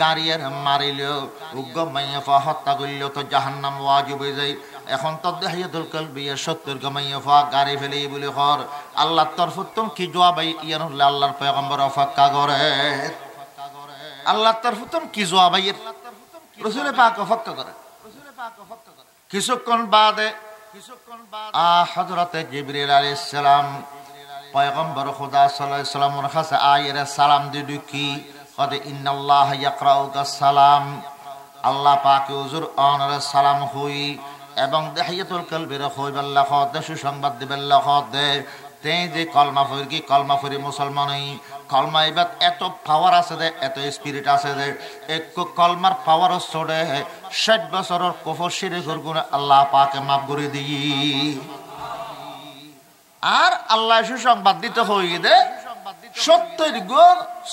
গাড়িয়ার মারিলেও উগ্র মাইয়া ফোয়া হত্যা করলেও তো জাহান্নাম ওয়াজিব হয়ে যায়। এখন তো দাহিয়াতুল কলবি 70 গো মাইয়া ফোয়া গাড়ি ফেলি বলে কর আল্লাহর তরফত কি জবাব ইয়ান হলে আল্লাহর পয়গম্বর অপেক্ষা করে আল্লাহর তরফত কি জবাব রাসূল পাক অপেক্ষা করে। কিছুক্ষণ বাদে হযরতে জিবরিল আলাইহিস সালাম পয়গম্বর খোদা সাল্লাল্লাহু আলাইহি সাল্লামের কাছে আয়ের সালাম দিল কি কদ ইন্নাল্লাহ ইয়াকরাউকা সালাম আল্লাহ পাক হুজুর অনর সালাম হই এবং দাহিয়াতুল কলবির হইবাল্লাহ খদ সুসংবাদ দিবাল্লাহ খদ তে যে কলমা ফরি মুসলমান হই কলমা ইবাদ এত পাওয়ার আছে দে এত স্পিরিট আছে দে এক কলমার পাওয়ার ছড়ে 60 বছরের কুফর শিরকের গুনাহ আল্লাহ পাকে মাফ করে দিই। আর আল্লাহ সুসংবাদ দিতে হই দে 70 গো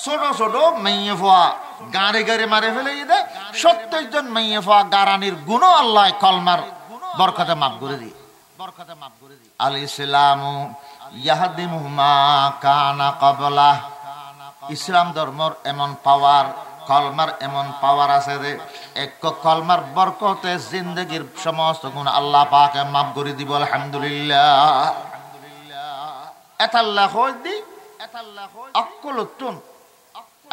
ছোট ছোট মাইয়া ফোয়া গাড়ি গাড়ি মারে ফেলে দে 70 জন মাইয়া ফোয়া গারানির গুনাহ আল্লাহ কলমার বরকতে মাফ করে দিই। আল ইসলামু ইয়াহদিমু মা কানা ক্বাবলা ইসলাম ধর্মর এমন পাওয়ার কলমার এমন পাওয়ার আছে যে এক কলমার বরকতে জিন্দেগীর সমস্ত গুনাহ আল্লাহ পাকে মাফ করে দিব আলহামদুলিল্লাহ। এতাল্লাহ হইদি অকলতুন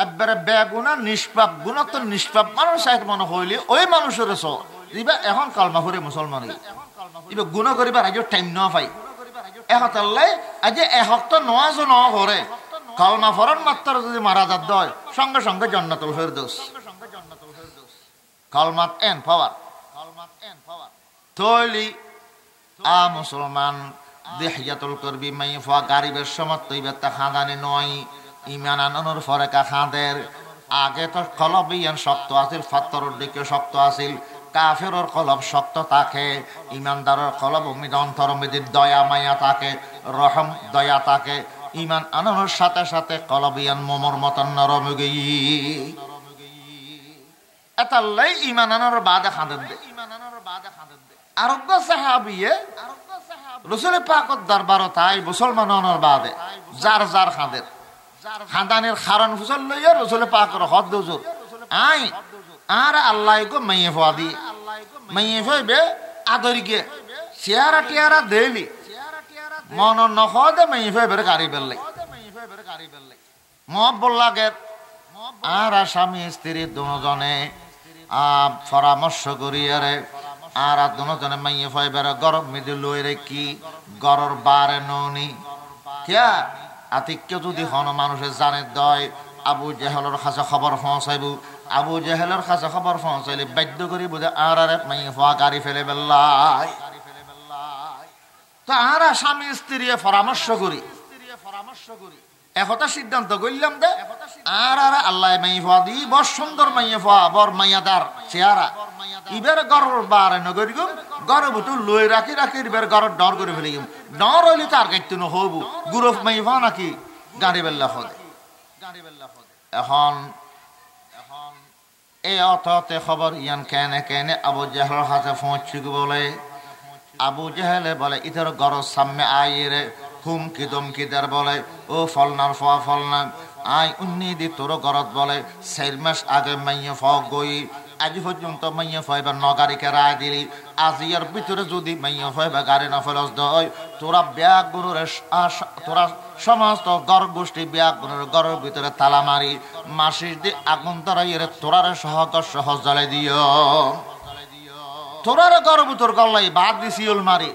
একবারে বেগুনা নিষ্পাপ গুনাহ তো নিষ্পাপ মানুষ সাইড মনে হইলে ওই মানুষের সো দিবা এখন কলমা পড়ে মুসলমান ইবা গুনাহ করিবার আগে টাইম না পাই এহতাল্লাই আজে এহত নওয়াজ ন করে কলমা ফরন মাত্র যদি মারা যাত দয় সঙ্গে সঙ্গে জান্নাতুল ফেরদৌস কলমাত এন পাওয়ার তৈলি মুসলমান দিহিয়াতুল করবি মাইফা গারিবের সমত ইবা তা খাদানি নয় ইমান আনানোর পরে কা খাদের আগে তো কলবিয়ান শক্ত আছিল ফাত্তরের দিকে শক্ত আছিল কাফেরর কলব শক্ত থাকে ইমানদারের কলব উম্মিদ অন্তর উম্মিদের দয়া মায়া থাকে রহম দয়া থাকে ইমান আনানোর সাথে সাথে কলবিয়ান মোমর মতন নরম গই এতাল্লাই ইমান আনানোর বাদে খাদের দে আরোগ্য সাহাবিয়ে রাসূল পাকের দরবারে তাই মুসলমান হওয়ার বাদে যার যার খাদের খাদানের কারণ ফুসল লইয়া রাসূল পাকের হদ হুজুর আই আর আল্লাহ গো মাইয়ে ফোয়া দি মাইয়ে ফইবে আদরিকে চেহারা টিয়ারা দেলি মন নখদে মাইয়ে ফইবে গাড়ি বেললে মহব্বত লাগে আর স্বামী স্ত্রী দুজনে পরামর্শ করিয়ারে আর দুজনে মাইয়ে ফইবের গরম মিদি লই রেখি গরর বারে ননি কিয়া আতিক্য যদি হন মানুষের জানে দয় আবু জেহেলের কাছে খবর পৌঁছাইব আবু জেহেলের কাছে খবর পৌঁছাইলে বাধ্য করি বুঝে আর মাইয়ে ফোয়া গাড়ি ফেলে বেল্লাই তো আর স্বামী স্ত্রী পরামর্শ করি একথা সিদ্ধান্ত করলাম দে আর আল্লাহ মাইয়ে ফোয়া দি বড় সুন্দর মাইয়ে ফোয়া বর মাইয়াদার চেহারা ইবের গরর বার নগরি গুম গর বুতু লই রাখি রাখি ইবের গরর ডর করে ফেলি গুম ডর হইলে তার গাইতে ন হবু গুরফ মাইয়ে ফোয়া নাকি গাড়ি বেল্লা ফদে এখন এই অততে খবর ইয়ান কেনে কেনে আবু জেহেলের হাতে পৌঁছি বলে আবু জেহেলে বলে ইতর গরজ সামনে আইরে হুমকি দমকিদার বলে ও ফলনার ফা ফলনা আই উন্নি দি তোর গরত বলে 4 মাস আগে মাইয়া ফ গই আজ পর্যন্ত মাইয়া ফয়বার নগারিকে রায় দিলি আজিয়ার ভিতরে যদি মাইয়া ফয়বা গাড়ি না ফেলস দয় তোরা ব্যাগ গুরুর তোরা সমস্ত গর গোষ্ঠী ব্যাগ গুরুর গরের ভিতরে তালা মারি মাসিস দি আগুন তারাইয়ের তোরারে সহ জ্বালাই দিও তোরারে গর ভিতর গল্লাই বাদ দিছিউল মারি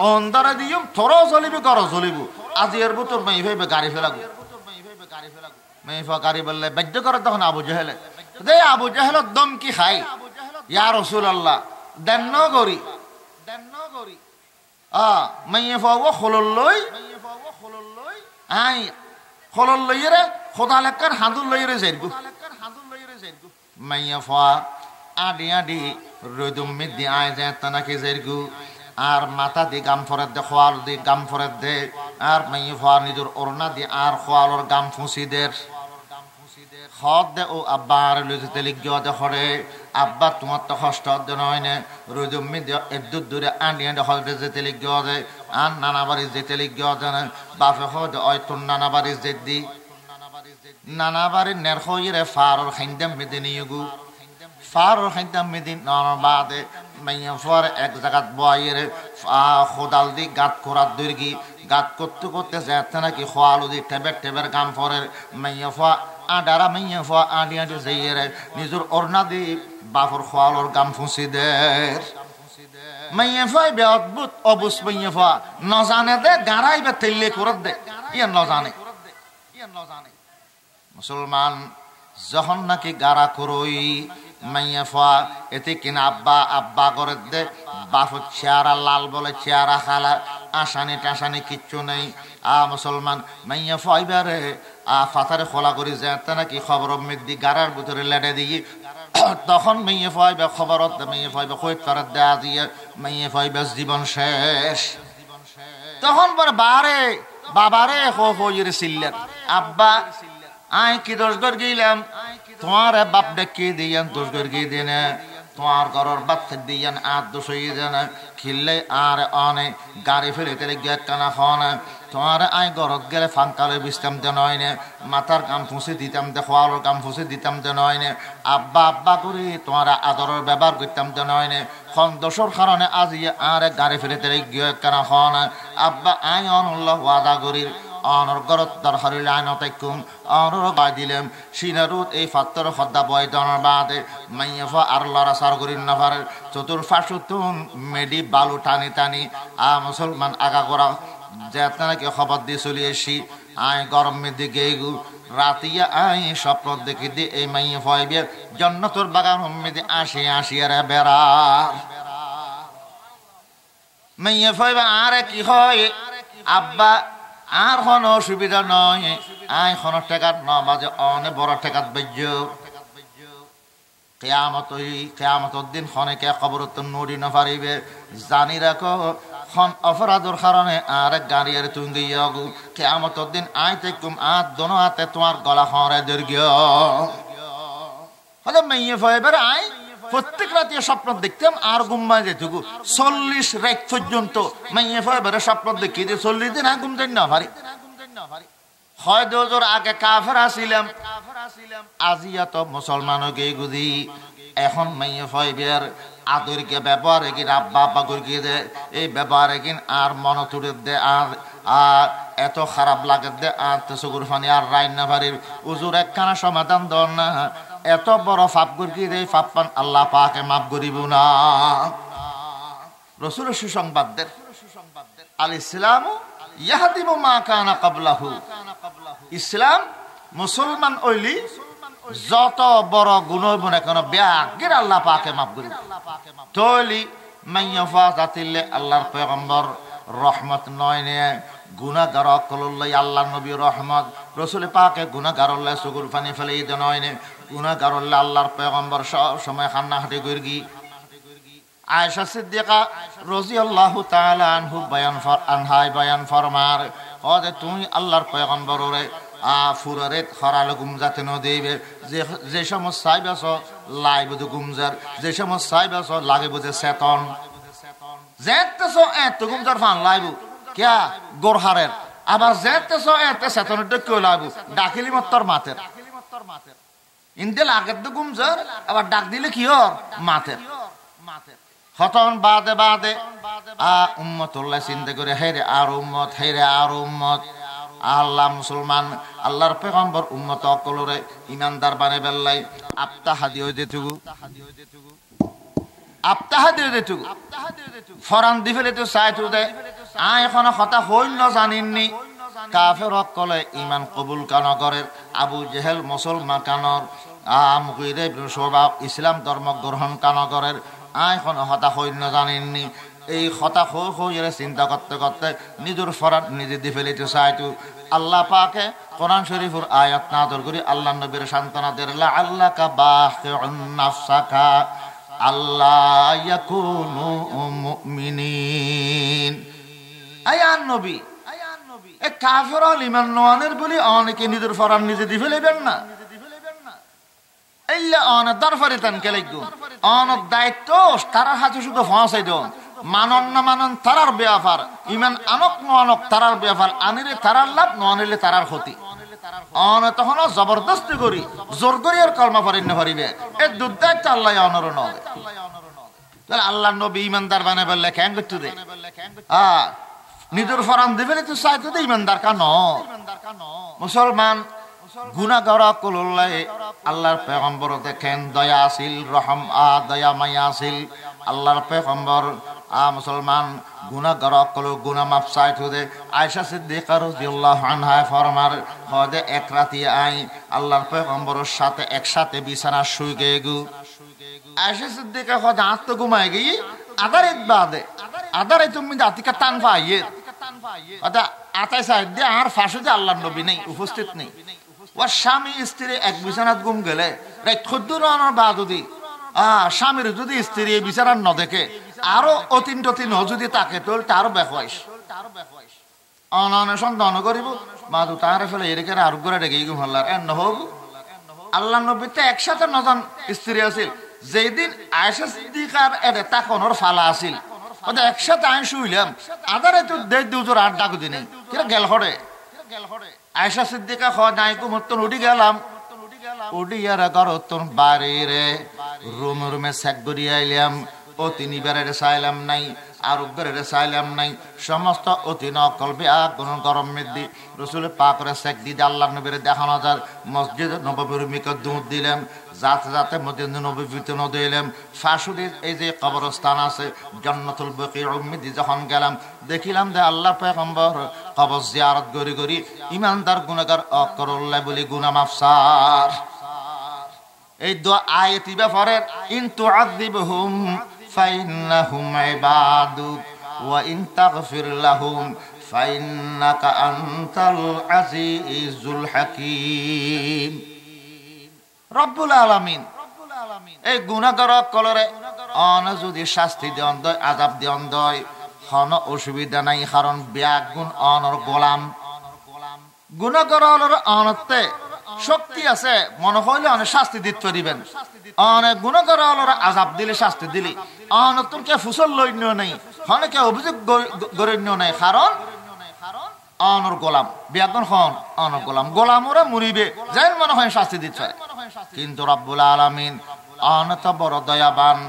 অন্ধারে দিও তোরাও জ্বলিবি গর জ্বলিব আজিয়ার ভিতর মাই ফয়বা গাড়ি ফেলাগু মেফা গাড়ি বললে বাধ্য করে তখন আবু জেহেলে দে আবু জেহেলের দম কি খাই ইয়া রাসূলুল্লাহ দেন গরি মেফা ও খললই আই খললই রে খোদা লেকার হাঁদুর লই রে যাইগু মেফা আডি আডি রদুম মিদি আয় যায় তানাকে যাইগু আর মাথা দি গাম ফরেদ দে খোয়াল দি গাম ফরেদ দে আর মেফা নিজের ওড়না দি আর খোয়ালর গাম ফুসি দের খদ দে ও আব্বার লইতে তেলিক গিয়ে দেখে আব্বা তোমার তো কষ্ট দে নয় নে রুদুম্মি এদুর দূরে আন্ডি আন্ডি হল যে তেলিক গিয়ে দে আর নানা বাড়ি যে তেলিক গিয়ে দে বাপে হদ ওই তোর নানা বাড়ি যে দি নানা বাড়ির নের হইরে ফারর খাইন্দাম মেদে নিয়েগু ফারর খাইন্দাম মেদিন নন বাদে মাইয়া ফর এক জায়গাত বয়ের খোদাল দি গাত করার দৈর্ঘি গাত করতে করতে যেতে নাকি খোয়ালু দি টেবের গাম ফরের মাইয়া ফা আডারা মাইয়া ফা আডি আডি যাইয়েরে নিজের ওড়না দি বাপর খোয়ালর গাম ফুসি দের মাইয়া ফাই বে অদ্ভুত অবুস মাইয়া ফা নজানে দে গাড়াই বে তেলে করে দে ইয়া নজানে মুসলমান যখন নাকি গাড়া করই মাইয়া ফা এতে কিনা আব্বা করে দে বাপর চেহারা লাল বলে চেহারা খালা আসানি টাসানি কিচ্ছু নেই মুসলমান মাইয়া ফাইবারে ফাতারে খোলা করি যেতে নাকি খবর মেদি গাড়ার ভিতরে লেটে দিই তখন মেয়ে ফাইবে খবর মেয়ে ফাইবে কই করে দেয়া দিয়ে মেয়ে ফাইবে জীবন শেষ তখন বাবারে হইরে ছিলেন আব্বা আই কি দোষ করে গেলাম তোমার বাপ ডেকে দিয়েন দোষ করে গিয়ে দিনে তোমার ঘরের বাচ্চা দিয়েন আর দোষ হয়ে দেন খিললে আর অনে গাড়ি ফেলে তেলে গিয়ে টানা খাওয়া না তোমার আই ঘরত গেলে ফাঙ্কালে বিশ্রাম দে নয় নে মাথার কাম ফুঁসে দিতাম দে খোয়ালোর কাম ফুঁসে দিতাম দে নয় নে আব্বা করে তোমার আদরের ব্যবহার করতাম দে নয় নে খন দোষর কারণে আজ আর গাড়ি ফেলে তেলে গিয়ে টানা খাওয়া না আব্বা আই অনুল্লাহ ওয়াদা করি অনর গরত দরকারি লাইনতাইকুম অনর বাই দিলাম সিনারুত এই ফাত্তর খদ্দা বয় দনার বাদে মাইয়াফা আর লড়া সার করি নাফার চতুর্ফাশুতুন মেডি বালু টানি মুসলমান আগা করা যেতে নাকি খবর দিয়ে চলে এসি আই গরম মেদি গেগু রাতিয়া আই স্বপ্ন দেখি দি এই মাইয়া ফয়বে জন্নতুর বাগান মেদি আসি আরে বেড়া মাইয়া ফয়বে আরে কি হয় আব্বা আর কোনো অসুবিধা নয় আই কোনো টেকাত ন বাজে অনেক বড় টেকাত বেজ্য কেয়ামতর দিন খনেকে খবর তো নড়ি না পারিবে জানি রাখো খন অপরাধর কারণে আর গাড়িয়ার তুঙ্গি গু কেয়ামতর দিন আই তেকুম আর দোনো হাতে তোমার গলা খরে দীর্ঘ হয়তো মেয়ে ফয়েবের আই প্রত্যেক রাতে স্বপ্ন দেখতাম আর ঘুমায় যেটুকু 40 রাত পর্যন্ত মাইয়ে ফয়েবের স্বপ্ন দেখি যে 40 দিন আর ঘুমতেন না পারি হয় দোজোর আগে কাফের আসিলাম আজিয়া তো মুসলমান হয়ে গুদি এখন মাইয়ে ফয়েবের আদরকে ব্যবহার এগিন আব্বা করিয়ে দে এই ব্যবহার এগিন আর মন তুলে দে আর এত খারাপ লাগে দে আর তো চকুর ফানি আর রাইন না পারির উজুর একখানা সমাধান দর না এত বড় পাপ করিয়ে দে পাপ পান আল্লাহ পাকে মাফ করিব না রাসূলের সুসংবাদ দেন আল ইসলামু ইয়াহদিমু মা কানা ক্বাবলাহু ইসলাম মুসলমান ওইলি যত বড় গুণ হইব না কেন ব্যাগের আল্লাহ পাকে মাফ করিব তৈলি মাইয়াফা জাতিলে আল্লাহর পয়গম্বর রহমত নয় নে গুনাহগার কলল্লাই আল্লাহ নবী রহমত রাসূল পাকে গুনাহগারল্লাহ সুগুর পানি ফেলে দে নয় নে গুনাহগারল্লাহ আল্লাহর পয়গম্বর সব সময় খান্না হাঁটি গিরগি আয়েশা সিদ্দিকা রাদিয়াল্লাহু তাআলা বায়ান ফরমার ওদে তুমি আল্লাহর পয়গম্বর ওরে ফুরারে খরালে গুমজাতে ন দেবে যে সমস্ত সাইবাস লাইব দু গুমজার যে সমস্ত সাইবাস লাগে বুঝে সেতন যেতে সো এত গুমজার ফান লাইবু কিয়া গোরহারের আবার যেতে সো এতে সেতনের কেউ লাইবু ডাকিলি মত্তর মাতের ইন্দেল আগের তো গুমজার আবার ডাক দিলে কি হর মাতের হতন বাদে বাদে উম্মতুল্লাহ চিন্তা করে হেরে আর উম্মত হেরে আর উম্মত আল্লাহ মুসলমান আল্লাহর পেগম্বর উম্মত অকলরে ইমানদার বানে বেল্লাই আপতাহা দিও যেটুকু আপতাহা দিও যেটুকু ফরান দি ফেলে তো চাইতো দে এখনো কথা হইল জানিননি কাফের অকলে ইমান কবুল কানগরের আবু জেহেল মুসলমান কানর মুগিরে ইবনে শুবা ইসলাম ধর্ম গ্রহণ কানগরের এখন হতা হইল জানিননি এই হতা হয়ে চিন্তা করতে করতে নিজের ফরান নিজে দি ফেলিতে চাইতো আল্লাহ পাকে কোরআন শরীফের আয়াত নাযিল করি আল্লাহ নবীর সান্তনা দেলা আল্লাকা বাখিউন নাফসাকা আল্লাহ ইয়াকুনু মুমিনিন আয়ান নবী এ কাফের ইমান নওয়ানের বলি অনেকে নিজের ফরান নিজে দি ফেলিবেন না এইলা অনেক দরফারি তান কেলাইগো অনেক দায়িত্ব তারার হাতে শুধু পৌঁছাই দেন মানন না মানন তারার ব্যাপার ইমান আনক ননক তারার ব্যাপার আনিলে তারার লাভ ননিলে তারার ক্ষতি অন তখন জবরদস্তি করি জোর করি আর কলমা পড়েন না পারিবে এই দুদাইতে আল্লাহ অনর নয় তাহলে আল্লাহ নবী ইমানদার বানাই বললে কেন করতে দে নিজের ফরান দিবে তো চাইতে দে ইমানদার কান মুসলমান গুনাহগার কলল্লাই আল্লাহর পয়গম্বর দেখেন দয়া আসিল রহম দয়া মায়া আসিল আল্লাহর পয়গম্বর মুসলমান গুনাহগার কল গুনাহ মাফ চাইতো দে আয়েশা সিদ্দিকা রাদিয়াল্লাহু আনহা ফরমার হদে এক রাতি আই আল্লাহর পয়গম্বরের সাথে একসাথে বিছানা শুই গেগু আয়েশা সিদ্দিকা হদ আত ঘুমায় গই আদারে তুমি দাতিকা তান পাইয়ে আদা আতাই সাইদ দে আর ফাঁসে আল্লাহর নবী নেই উপস্থিত নেই ওর স্বামী স্ত্রী এক বিছানাত ঘুম গেলে ক্ষুদ্রানোর বাদুদি স্বামীর যদি স্ত্রী বিছানার ন দেখে আরো অতিন টতিন যদি তাকে তোল তারও বেহওয়াইস অনশন করিব মাদু তাহারে ফেলে এদিকে আর করে ডেকে ঘুম হল্লার এন হোক আল্লাহ নবীতে একসাথে নজন স্ত্রী আছিল যেদিন আয়েশা সিদ্দিকার এডে তাকনর ফালা আছিল ওদের একসাথে আইন শুইলাম আদারে তো দেড় দুজোর আট ডাকু দিনে কিরা গেল হরে আয়েশা সিদ্দিকা নাই কুমতন উঠি গেলাম উঠিয়ার গরতন বাড়িরে রুমে সেক করিয়া আইলাম অতিনি বেড়ে চাইলাম নাই আর বেড়ে চাইলাম নাই সমস্ত অতিন অকল্পে আগুন গরম মেদি রসুল পাকরে সেক দিয়ে আল্লাহ নবীরে দেখানো যায় মসজিদ নববীর মিকে দুধ দিলাম যাতে যাতে মসজিদ নববীতে নদিলাম ফাঁসুদির এই যে কবরস্থান আছে জান্নাতুল বাকির উম্মিদি যখন গেলাম দেখিলাম যে আল্লাহ পয়গম্বর কবর জিয়ারত করি করি ইমানদার গুনাহগার অকরল্লাহ বলি গুনাহ মাফসার এই দোয়া আয়াতি ব্যাপারে ইন তুআযিবহুম ফাইন্নাহুম ইবাদুক ওয়া ইন তাগফির লাহুম ফাইন্নাকা আনতাল আজিজুল হাকীম রব্বুল আলামিন এই গুনাহগার কলরে অন যদি শাস্তি দেন দয় আযাব দেন দয় কোন অসুবিধা নাই কারণ ব্যাগুন অনর গোলাম গুনাহগার অনতে শক্তি আছে মনে হইলে অনেক শাস্তি দিতে দিবেন অনেক গুনাহগার আযাব দিলে শাস্তি দিলি অনেক তোর কে ফুসল লইন্য নেই অনেকে অভিযোগ গরিন্য নেই কারণ অনর গোলাম ব্যাগুন খন অনর গোলাম ওরা মুনিবে যাই মনে হয় শাস্তি দিচ্ছে কিন্তু রব্বুল আলামিন অনত বড় দয়াবান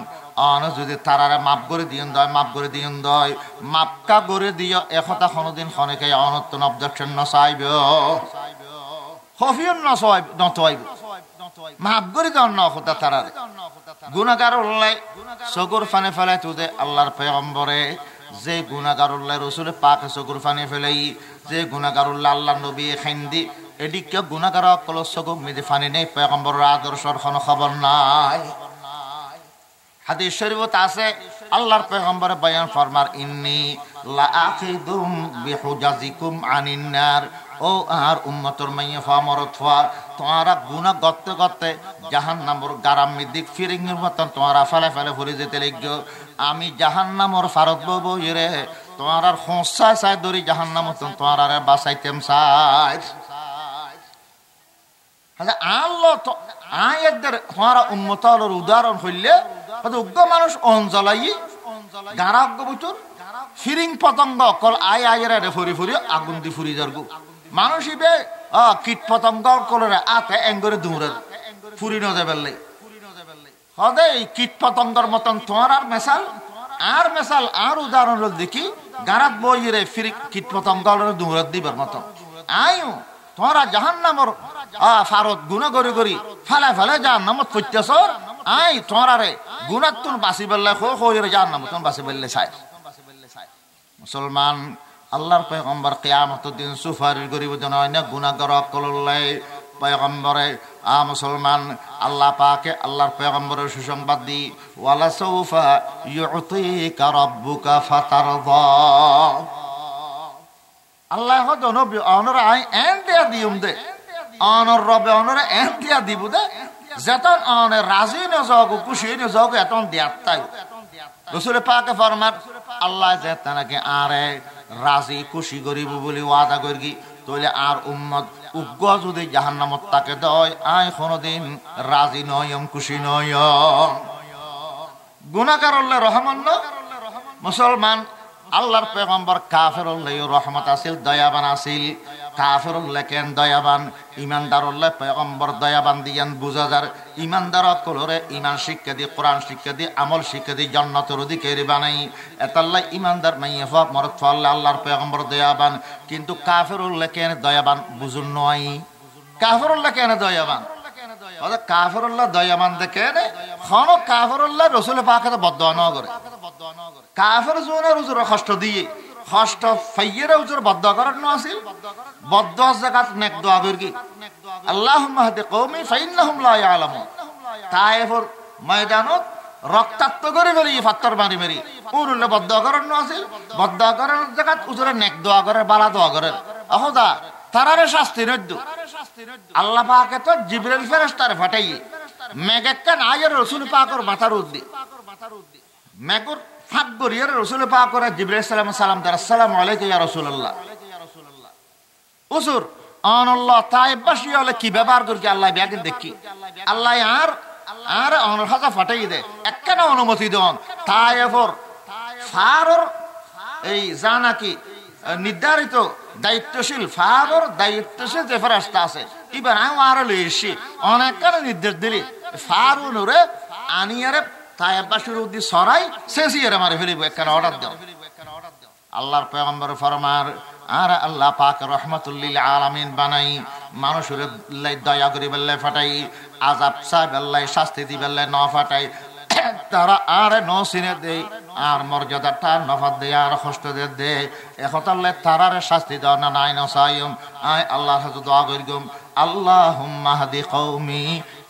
অন যদি তারারে মাফ করে দিন দয় মাপকা করে দিও একথা কোনদিন খনেকে অনতন অবজেকশন নসাইব হফিয়ন নতোয়াইব মাফ করে দেন না কথা তারারে গুনাহগার উল্লাই সগুর ফানে ফেলাই তুদে আল্লাহর পয়গম্বরে যে গুনাহগার উল্লাই রাসূল পাক সগুর ফানে ফেলাই যে গুনাহগার উল্লাহ আল্লাহর নবী খাইন্দি এদিকে গুনাহগার কল সগুর মিদে ফানি নেই পয়গম্বরের আদর্শর কোনো খবর নাই হাদিস শরীফত আছে আল্লাহর পয়গম্বর বয়ান ফরমার ইন্নী লাআখিদুম বিহুজাজিকুম আনিন নার ও আর উম্মতর মাইয়া ফামরতফা তোমরা গুনাহ করতে করতে জাহান্নামের গারাম মিদিক ফিরিংের মতন তোমরা ফেলে ভরে যেতে লাগো আমি জাহান্নামের ফারত বব ইরে তোমরা খোঁসায় সাই দরি জাহান্নাম মতন তোমরা বাঁচাইতেম সাই আচ্ছা আল্লাহ তো আয়াতদের তোমরা উম্মতর উদাহরণ হইলে উগ্র মানুষ অঞ্জলাই গারাক বুতুর ফিরিং পতঙ্গ কল আয় আয়েরা রে ফুরি ফুরি আগুন দি ফুরি যারগু মানুষ ইবে কীট পতঙ্গ কলরে আতে এঙ্গরে দূরে ফুরি ন দেবেলে হদে এই কীট পতঙ্গর মতন তোমার আর মেসাল আর উদাহরণ দেখি গারাত বইরে ফিরি কীট পতঙ্গর দূরে দিবার মতন আয়ু তোমরা জাহান্নামর ফারত গুনাহ করি করি ফালে জাহান্নামত পড়তেছ আই তোমরা রে গুনাহ তুন বাসি বেল্লে খোরে জাহান্নামত তুন বাসি বেল্লে চাই মুসলমান আল্লাহর পয়গম্বর কিয়ামতের দিন সুপারিশ করিব জানা গুনাহগার কললাই পয়গম্বরে মুসলমান আল্লাহ পাকে আল্লাহর পয়গম্বরের সুসংবাদ দি ওয়ালা সাউফা ইউতিকা রাব্বুকা ফাতারদা আল্লাহ হদ নবী অনর আই এন দিয়া দিউম দে অনর রবে অনর এন দিয়া দিব দে যতন অনে রাজি ন যাও খুশি ন যাও এতন দিয়াত তাই রাসূল পাকে ফরমান আল্লাহ যে তানাকে আরে রাজি খুশি করিব বলি ওয়াদা করগি তইলে আর উম্মত উগ্গ যদি জাহান্নামত তাকে দয় আই কোনদিন রাজি নয়ম খুশি নয়ম গুনাহগার আল্লাহ রহমান না মুসলমান আল্লাহর পয়গম্বর কাফেরুল্লাহ রহমত আছিল দয়াবান আছিল কাফেরুল্লাহ কেন দয়াবান ইমানদারুল্লাহ পয়গম্বর দয়াবান দিয়ান বুঝা যার ইমানদার কলরে ইমান শিক্ষা দি কোরআন শিক্ষা দি আমল শিক্ষা দি জান্নাতের অধিকারী বানাই এতাল্লাহ ইমানদার মাইয়া ফাক মরত ফাল্লাহ আল্লাহর পয়গম্বর দয়াবান কিন্তু কাফেরুল্লাহ কেন দয়াবান বুঝুন নয় কাফেরুল্লাহ কেন দয়াবান ওদা কাফেরুল্লাহ দয়াবান দেখে নে খন কাফেরুল্লাহ রাসূল পাকে বদদোয়া ন করে কাফের জোনের উজুর কষ্ট দিয়ে কষ্ট ফাইয়ের উজুর বদদোয়া করার ন আছিল বদদোয়া জাকাত নেক দোয়া করগি আল্লাহুম্মা হাদি কওমি ফাইন্নাহুম লা ইয়ালামুন তায়েফর ময়দানত রক্তাক্ত করে ফেলি পাথর মারি মারি উরুলে বদদোয়া করার ন আছিল বদদোয়া করার জাকাত উজুরে নেক দোয়া করে বালা দোয়া করে আহদা তারারে শাস্তি নদ্দু আল্লাহ পাকে তো জিবরাইল ফেরেশতারে পাঠাইয়ে মেঘেক্কান আয়ের রাসূল পাকের মাথার উদ্দি মেঘর ফাঁক গরিয়ার রাসূল পাক করে জিবরাইল সালাম দার আসসালামু আলাইকুম ইয়া রাসূলুল্লাহ উসুর আনাল্লাহ তাইবাসী হলে কি ব্যবহার করকে আল্লাহ ব্যাগিন দেখি আল্লাহ আর অনর হাজা ফাটাই দে একখানা অনুমতি দেন তাইফর ফারর এই জানা কি নির্ধারিত দায়িত্বশীল ফারর দায়িত্বশীল যে ফেরেশতা আছে এবার আমি আর লইছি অনেক নির্দেশ দিলি ফারুনরে আনিয়ারে তাইবাসীর উদ্দি সরাই শেষিয়ারে মারে ফেলিব একখানা অর্ডার দাও আল্লাহর পয়গম্বর ফরমার আর আল্লাহ পাক রহমাতুল লিল আলামিন বানাই মানুষের দয়া করি বললে ফাটাই আযাব সাহেব আল্লাহ শাস্তি দি বললে ন ফাটাই তারা আর ন সিনে দেই আর মর্যাদাটা নফাত দেয় আর কষ্ট দে একতাল্লে তারারে শাস্তি দাও না নাই না সাইম আই আল্লাহর হাতে দোয়া করিগম আল্লাহুম্মা হাদি কওমি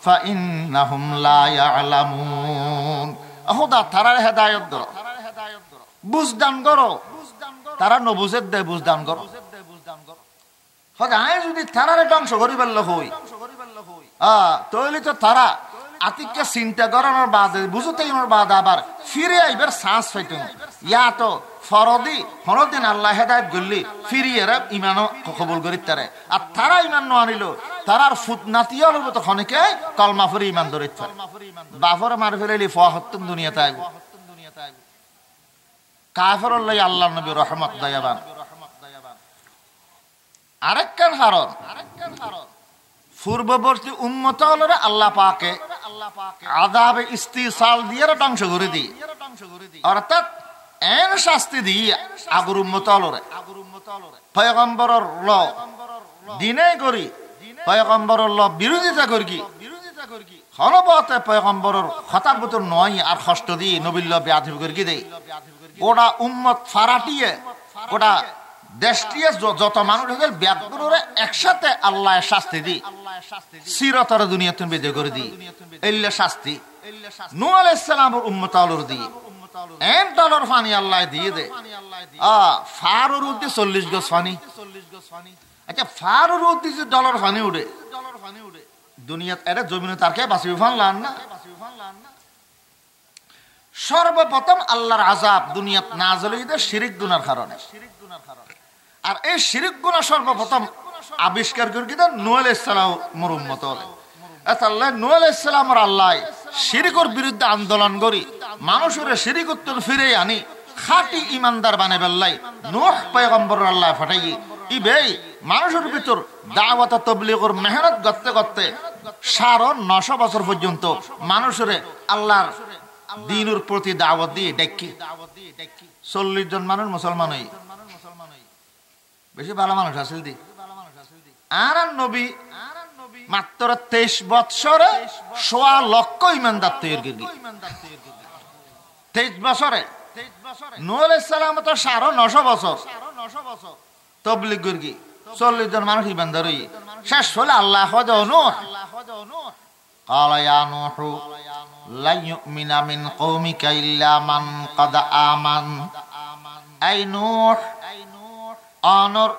ফাইন্নাহুম লা ইয়ালামুন আহদা তারারে হেদায়েত দাও বুঝদান করো তারা নবুজে দে বুঝদান করো হদা আই যদি তারারে ধ্বংস করি বললে হই তইলে তো তারা আতিককে চিন্তা করানোর বাদে বুঝতে আমার বাদ আবার ফিরে আইবার সাহস পাইতো ইয়া তো ফরদিন আল্লাহ হেদায়েত গল্লি ফিরিয়ে ইমানও কবুল করি তারে আর তারা ইমান ন আনিল তারার ফুতনাতিয়া লব তো খনিকে কলমা ফরি ইমান ধরিত বাফর মার ফেলেলি ফাহতুন দুনিয়াতে আইব কাফিরুল্লাহ আল্লাহর নবী রহমত দয়াবান আরেকখান হারন পূর্ববর্তী উম্মত হলরে আল্লাহ পাকে আযাবে ইস্তিসাল দিয়ে ধ্বংস করে দি অর্থাৎ এন শাস্তি দিয়ে আগর উম্মত হলরে পয়গম্বরের ল দিনে করি পয়গম্বরের ল বিরোধিতা করি হলবতে পয়গম্বরের খতার ভিতর নয় আর কষ্ট দিয়ে নবীর ল বেয়াদবি করি দেই গোটা উম্মত ফারাটিয়ে গোটা দেশটিয়ে যত মানুষ হয়েছে ব্যাগগুলোরে একসাথে আল্লাহ শাস্তি দি সিরতর দুনিয়াতে বেঁধে করে দি এল্লা শাস্তি নূহ আলাইহিস সালামের উম্মত আলোর দি $1 পানি আল্লাহ দিয়ে দে ফারুর উদ্দি 40 গজ পানি আচ্ছা ফারুর উদ্দি যে ডলার পানি উঠে দুনিয়াত এর জমিনে তার কে বাঁচিবে ফানলান না সর্বপ্রথম আল্লাহর আযাব দুনিয়াত নাযিল হইছে শিরক গুনার কারণে আর এই শিরক গুনাহ সর্বপ্রথম আবিষ্কার করে দিলেন নূহ আলাইহিস সালামের উম্মত হলে আল্লাহ নূহ আলাইহিস সালামের আল্লাহ শিরকের বিরুদ্ধে আন্দোলন করি মানুষের শিরিকুত্তুল ফিরে আনি খাঁটি ইমানদার বানে বেল্লাই নূহ পয়গম্বর আল্লাহ ফাটাই ইবেই মানুষের ভিতর দাওয়াত তাবলীগের মেহনত করতে করতে 950 বছর পর্যন্ত মানুষের আল্লাহর দ্বীনের প্রতি দাওয়াত দিয়ে ডাকি 40 জন মানুষ মুসলমান হই বেশি ভালো মানুষ আসিল দি আর নবী মাত্র 23 বছরে 1.25 লক্ষ ইমানদার তৈরি করি 23 বছরে নূহ আলাইহিস সালাম তো 950 বছর তাবলীগ করি 40 জন মানুষ ইমানদার হই শেষ হলে আল্লাহ নূহ قال يا نوح لن يؤمن من قومك إلا من قد آمن أي نوح অনর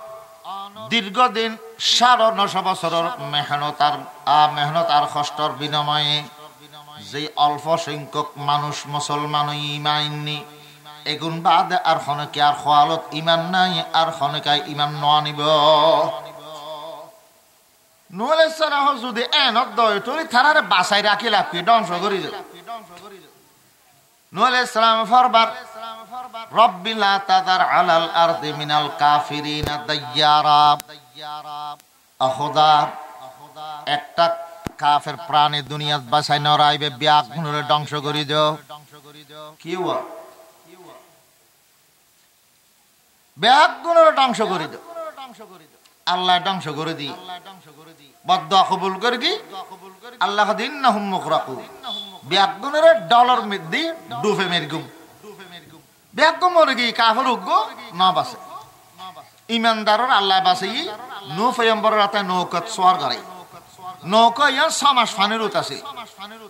দীর্ঘদিন 950 বছরের মেহনত আর কষ্টর বিনিময়ে যে অল্প সংখ্যক মানুষ মুসলমান ইমাননি এগুন বাদ আর খনকে আর খোয়ালত ইমান নাই আর খনকায় ইমান নানিব নূহ আলাইহিস সালাম যদি এনত দয় তুই থারারে বাঁচাই রাখি লাপি ধ্বংস করি দাও নূহ আলাইহিস সালাম ফরবার রব্বি লা তাযার আলাল আরদি মিনাল কাফিরিনা দাইয়ারা খোদা একটা কাফের প্রাণী দুনিয়াত বাঁচাই না রাইবে ব্যাগুনরে ধ্বংস করি দাও কি হওয়া ব্যাগুনরে ধ্বংস করি দাও আল্লাহ ধ্বংস করে দি বদদুয়া কবুল করে কি আল্লাহ দিন্নাহুম মুগরাকুন ব্যাগুনরে ডলার মিদ্দি ডুবে মেরগুম ব্যাগুম মরগি কাফের উগ্গো না বাসে ইমানদারর আল্লাহ বাসে নূহ পয়গম্বর রাতে নৌকত সওয়ার করে নৌকা ইয়ার 6 মাস পানির উতাছে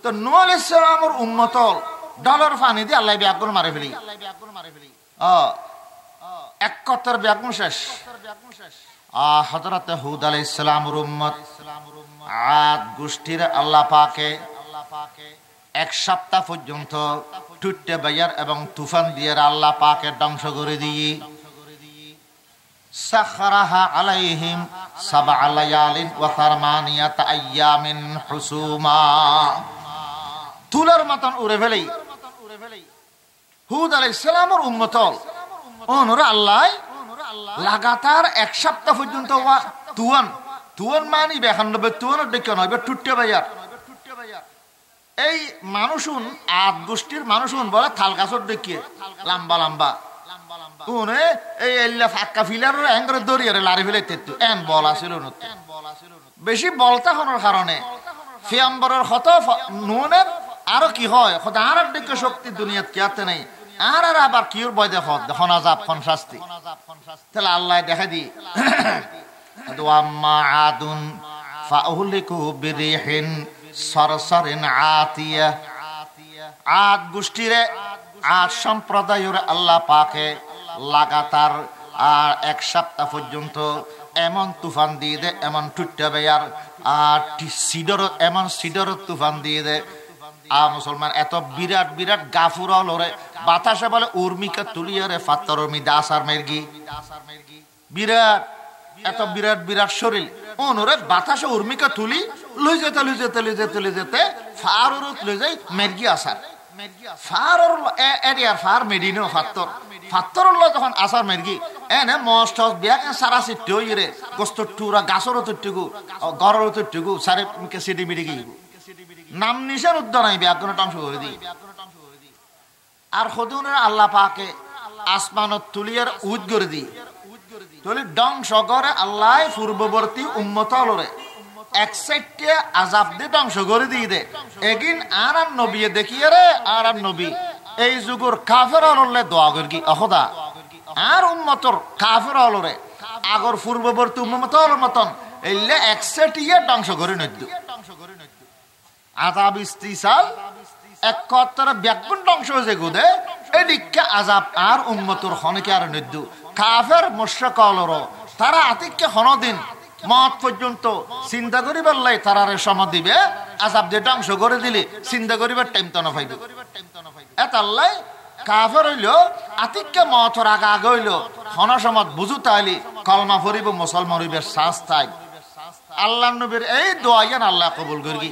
তো নূহ আলাইহিস সালামের উম্মত ডলার পানি দি আল্লাহ ব্যাগুন মারে ফেলি 71 ব্যাগুন শেষ হযরত হুদ আলাইহিস সালামের উম্মত আদ গোষ্ঠীর আল্লাহ পাকে 1 সপ্তাহ পর্যন্ত টুটে বায়ার এবং তুফান দিয়ে আল্লাহ পাকে ধ্বংস করে দিয়ে সাখরাহা আলাইহিম 7 লায়ালিন ওয়া 8 আইয়ামিন হুসুমা তুলার মতন উড়ে ফেলে হুদ আলাইহিস সালামের উম্মত ওনরা আল্লাহ লাগাতার 1 সপ্তাহ পর্যন্ত তুয়ান মানি 92 তুয়ানের দেখে নয় টুটে বায়ার এই মানুষুন আদ গোষ্ঠীর মানুষুন বলে থাল গাছর দেখিয়ে লম্বা লম্বা উনে এই এল্লা ফাক্কা ফিলার এঙ্গরে দরিয়ারে লারি ফেলাইতে এন বল আছিল বেশি বলতা হওয়ার কারণে পয়গম্বরের হত নুনের আরো কি হয় খোদা আর দিকে শক্তি দুনিয়াত কি আছে নাই আর আবার কিউর বয় দেখো দেখুন আযাব কোন শাস্তি তাহলে আল্লাহ দেখা দি ওয়াম্মা আদুন ফাউহলিকু বিরিহিন সরসরিন আতিয়া আদ গোষ্ঠীরে আদ সম্প্রদায়ের আল্লাহ পাকে লাগাতার আর 1 সপ্তাহ পর্যন্ত এমন তুফান দিয়ে দে এমন টুট্টা বেয়ার আর সিডর তুফান দিয়ে দে মুসলমান এত বিরাট বিরাট গাফুরা লরে বাতাসে বলে উর্মিকা তুলিয়ারে ফাত্তর মিদা আসার মেরগি বিরাট এত বিরাট বিরাট শরীর ওনরে বাতাসে উর্মিকা তুলি লই যেতে ফারুরত লই যাই মেরগি আসার ফারর এরিয়ার ফার মেডিনো ফাত্তর যখন আসার মেরগি এনে মস্ত বিয়াক সারা সিট হইরে গোস্ত টুরা গাছর তুটুকু গরর তুটুকু সারে সিডি মিডিগি নাম নিশান উদ্ধার নাই ব্যাগুন ধ্বংস করে দি আর খদুনের আল্লাহ পাকে আসমানত তুলিয়ার উদ করে দি তুলি ধ্বংস করে আল্লাহ পূর্ববর্তী উম্মত লরে এক সাইডে আযাব দিয়ে ধ্বংস করে দিয়ে দে এগিন আর নবী দেখিয়ে রে আর নবী এই যুগর কাফের হললে দোয়া করগি অখদা আর উম্মতর কাফের হলরে আগর পূর্ববর্তী উম্মতর মতন এলে এক সাইডে ধ্বংস করে নদ্দু আযাব ইস্তিসাল 71 ব্যাগুন ধ্বংস হয়ে গুদে এদিকে আযাব আর উম্মতর খনকে আর নদ্দু কাফের মুশরিক হলর তারা আতিককে হনদিন মত পর্যন্ত চিন্তা করিবার লাই তারারে সম দিবে আযাব দিয়ে ধ্বংস করে দিলি চিন্তা করিবার টাইম তো না পাইবে এতাল্লাই কাফের হইল আতিককে মতর আগে হইল হন সমত বুঝু তাইলি কলমা পড়িব মুসলমান হইবে শাস্তাই আল্লাহর নবীর এই দোয়া আল্লাহ কবুল করগি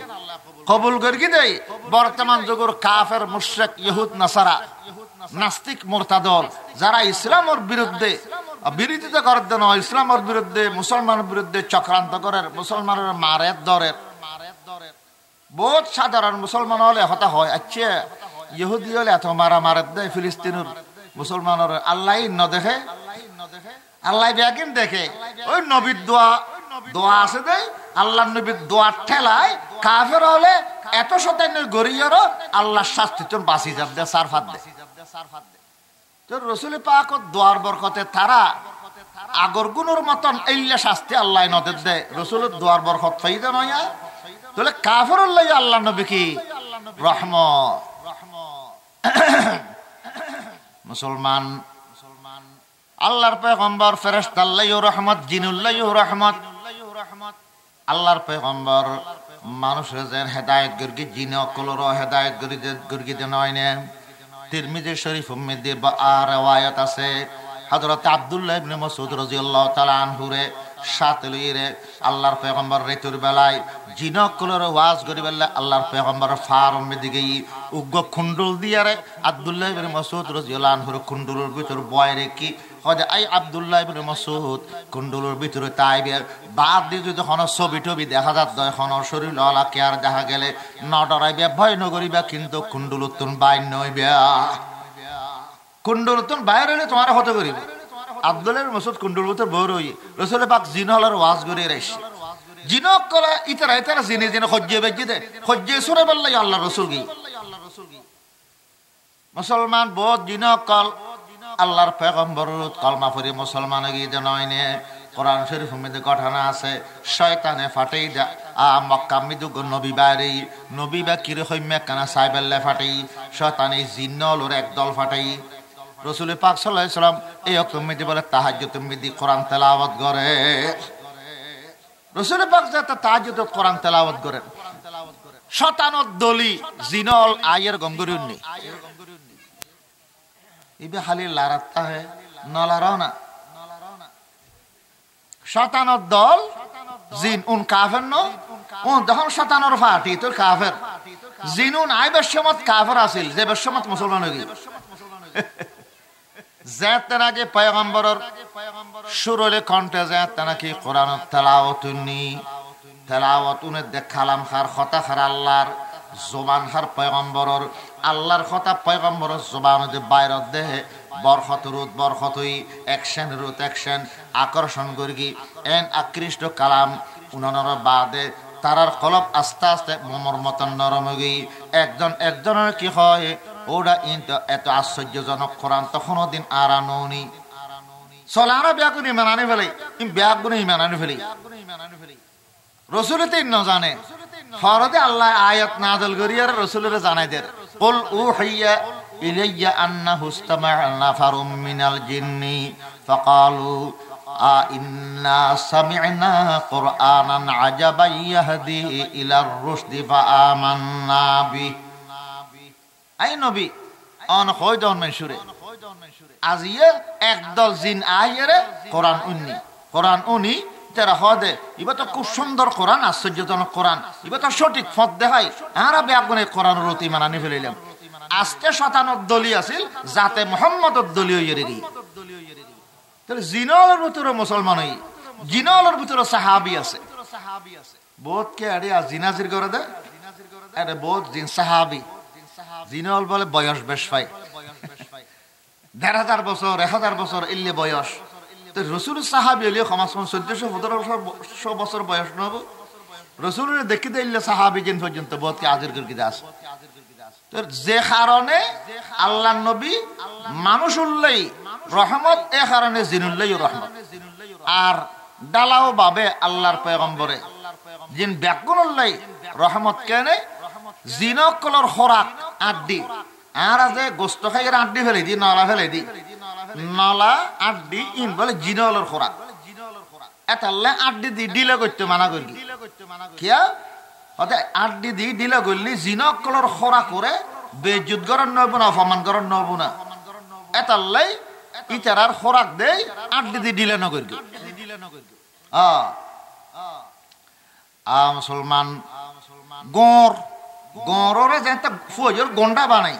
কবুল করি দেই বর্তমান যুগের কাফের মুশরিক ইহুদ নাসারা নাস্তিক মুরতাদল যারা ইসলামের বিরুদ্ধে বিরোধিতা করার জন্য ইসলামের বিরুদ্ধে মুসলমানের বিরুদ্ধে চক্রান্ত করার মুসলমানের মারের দরের বহুত সাধারণ মুসলমান হলে হতা হয় আচ্ছা ইহুদি হলে এত মারা মারের দেয় ফিলিস্তিনের মুসলমানের আল্লাহ ন দেখে আল্লাহ ব্যাগিন দেখে ওই নবীর দোয়া আছে দেয় আল্লাহ নবীর দোয়ার ঠেলায় কাফের হলে এত শতাংশ গরিয়েরও আল্লাহর শাস্তি তোর বাঁচি যাব দে সারফাত দে তোর রসুল পাক দোয়ার বরকতে তারা আগর গুণের মতন এইলা শাস্তি আল্লাহ নদের দে রসুলের দোয়ার বরকত ফাইদা নয় তাহলে কাফের আল্লাহ নবী কি রহমত মুসলমান আল্লাহর পয়গম্বর ফেরেশতা আল্লাহর রহমত জিনুল্লাহর রহমত আল্লাহর পয়গম্বর মানুষের যেন হেদায়েত গর্গি জিন কলর হেদায়েত গর্গি দেন হয়নে তিরমিজি শরীফ মধ্যে রওয়ায়াত আছে হযরত আব্দুল্লাহ ইবনে মাসউদ রাদিয়াল্লাহু তাআলা আনহুরে সাথে লইরে আল্লাহর পয়গম্বর রেতুর বেলায় জিন কলর ওয়াজ করিবেলা আল্লাহর পয়গম্বর ফারম দিকে উগ্র খুন্ডল দিয়ারে আব্দুল্লাহ ইবনে মাসউদ রাদিয়াল্লাহু আনহুর খুন্ডলের ভিতর বয়রে কি হয় আই আব্দুল্লাহ ইবনে মাসউদ কুণ্ডুলের ভিতরে তাইবে বাদ দিয়ে যখন ছবি টবি দেখা যাত এখন শরীর ললা কেয়ার দেখা গেলে ন ডরাইবে ভয় নগরিবা কিন্তু কুণ্ডুলতুন বাইর নইবে কুণ্ডুলতুন বাইর হইলে তোমার হতে করিবে আব্দুল্লাহ ইবনে মাসউদ কুণ্ডুল ভিতর বড় হই রাসূল পাক জিন হলার ওয়াজ করে রাইছে জিনক কলা ইতারা জিনে জিনে খজ্জে বেজে দে খজ্জে সুরে বললাই আল্লাহ রাসূল কি মুসলমান বহুত জিনক কল আল্লাহর পয়গম্বর কলমা পড়ে মুসলমান গিয়ে জানাইনে কোরআন শরীফের মধ্যে ঘটনা আছে শয়তানে ফাটাই দা মক্কা মিদু নবী বাইরে নবী বা কিরে হইমে কানা সাইবেল্লে ফাটাই শয়তানে জিন্নলর একদল ফাটাই রাসূল পাক সাল্লাল্লাহু আলাইহি সাল্লাম এই অকমিতে বলে তাহাজ্জুদ মিদি কোরআন তেলাওয়াত করে রাসূল পাক যা তাহাজ্জুদ কোরআন তেলাওয়াত করেন শয়তানত দলি জিনল আয়ের গমগরিউনি ইবে খালি লারাত্তা হে নলারাও না শয়তানের দল জিন উন কাফের ন উন যখন শয়তানের ফাটি তোর কাফের জিন উন আই বেশমত কাফের আছিল যে বেশমত মুসলমান হই জাত নাকি পয়গম্বরের সুরলে কণ্ঠে জাত নাকি কোরআন তেলাওয়াত উনে দেখালাম খার কথা খার আল্লাহর জবান খার পয়গম্বরের আল্লাহর কথা পয়গম্বরের জবানে বাইরত দেহে বরখত রুত বরখতই অ্যাকশন রুত অ্যাকশন আকর্ষণ করি এন আকৃষ্ট কালাম উনানোর বাদে তারার কলব আস্তে আস্তে মোমর মতন নরম গই একজনের কি হয় ওরা এত আশ্চর্যজনক কোরআন তখন দিন আরানুনি চলারা ব্যাগুনি মানানি ফেলে ব্যাগুনি মানানি ফেলি রসুলতে ন জানে ফরদে আল্লাহ আয়াত নাযিল করিয়ার রাসূলের জানাই দেন কুল উহিয়া ইলাইয়া আন্নাহু ইসতামা'a নাফারুম মিনাল জিন্নি ফাকালু ইন্না সামি'না কুরআনান আজাবান ইয়াহদি ইলার রুশদি ফাআমান্না বি আই নবী অন কয়জন মানুষরে আজিয়ে একদল জিন আইরে কোরআন উনি যারা হদে ইবা তো খুব সুন্দর কোরআন আশ্চর্যজনক কোরআন ইবা তো সঠিক পথ দেখাই আমরা ব্যাগুনে কোরআন রতি মানানি ফেলিলাম আজকে শতানত দলি আছিল যাতে মুহাম্মদর দলি হইয়ে গই তাহলে জিনলের ভিতরে মুসলমান হই জিনলের ভিতরে সাহাবী আছে বহুত কে আরে জিনাজির করে দে আরে বহুত জিন সাহাবী জিনল বলে বয়স বেশ পাই ১,৫০০ বছর ১,০০০ বছর ইল্লে বয়স রসুল সাহাবি হলে ক্ষমা ১৪১৫ বছর বয়স নব রসুলের দেখি দিলে সাহাবি জিন পর্যন্ত বহুত কি আজির করে দাস যে কারণে আল্লাহ নবী মানুষ উল্লাই রহমত এ কারণে জিনুল্লাই রহমত আর ডালাও বাবে আল্লাহর পয়গম্বরে জিন ব্যাকুন উল্লাই রহমত কেনে জিনকলর খোরাক আড্ডি আর আজ গোস্ত খাই আড্ডি ফেলে দি নলা ফেলে দি নলা আড্ডি ইন বলে জিনলের খোরাক এতাল্লে আড্ডি দি ডিলে করতে মানা করি কিয়া হতে আড্ডি দি ডিলে করলি জিনকলর খোরাক করে বেজুত গরন নব না অপমান গরন নব না এতাল্লে ইতারার খোরাক দেই আড্ডি দি ডিলে ন করি মুসলমান গড় গররে যেটা ফজর গন্ডা বানাই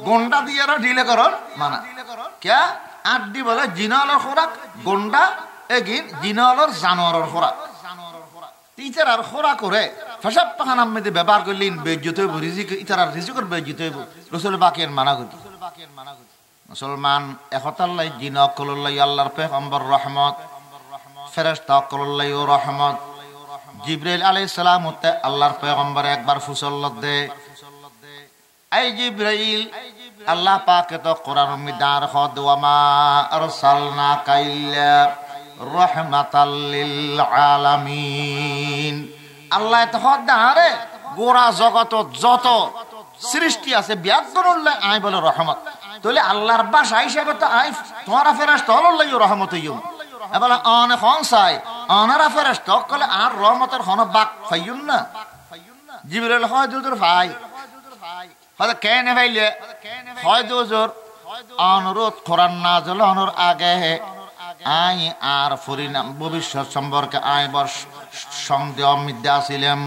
গন্ডা দিয়ে ঢিলে করন মানা ক্যা আড্ডি বলে জিনালর খোরাক গন্ডা এগিন জিনালর জানোয়ারের খোরাক টিচার আর খোরা করে ফেসাব পাখানার মধ্যে ব্যবহার করলেন বেজ্জত হইব রিজিক ইতার আর রিজিকের বেজ্জত হইব রসুল বাকির মানা করি মুসলমান একতাল্লাই জিন অকল্লাই আল্লাহর পেগম্বর রহমত ফেরেশতা অকল্লাই ও রহমত জিবরাইল আলাইহিস সালাম হতে আল্লাহর পেগম্বর একবার ফুসল্লত দে এই জিবরাইল আল্লাহ পাকে তো কোরআন মিদার খদ ওয়া মা আরসালনাকা ইল্লা রাহমাতাল লিল আলামিন আল্লাহ তো খদারে গোরা জগত যত সৃষ্টি আছে ব্যাকরণলে আই বলে রহমত তাহলে আল্লাহর ভাষা হিসেবে তো আই তোমার ফেরেশতা হলাই রহমত হইও এবার অন খনসাই অনারা ফেরেশতা কলে আর রহমতের খন বাক ফাইউন না জিবরাইল হয় দুজোর ভাই হয় কেনে ভাইলে হয় দুজোর অনুরোধ কোরআন নাযিল হওয়ার আগে আই আর পরিণাম ভবিষ্যৎ সম্পর্কে আই বর্ষ সন্দেহ মিথ্যা ছিলাম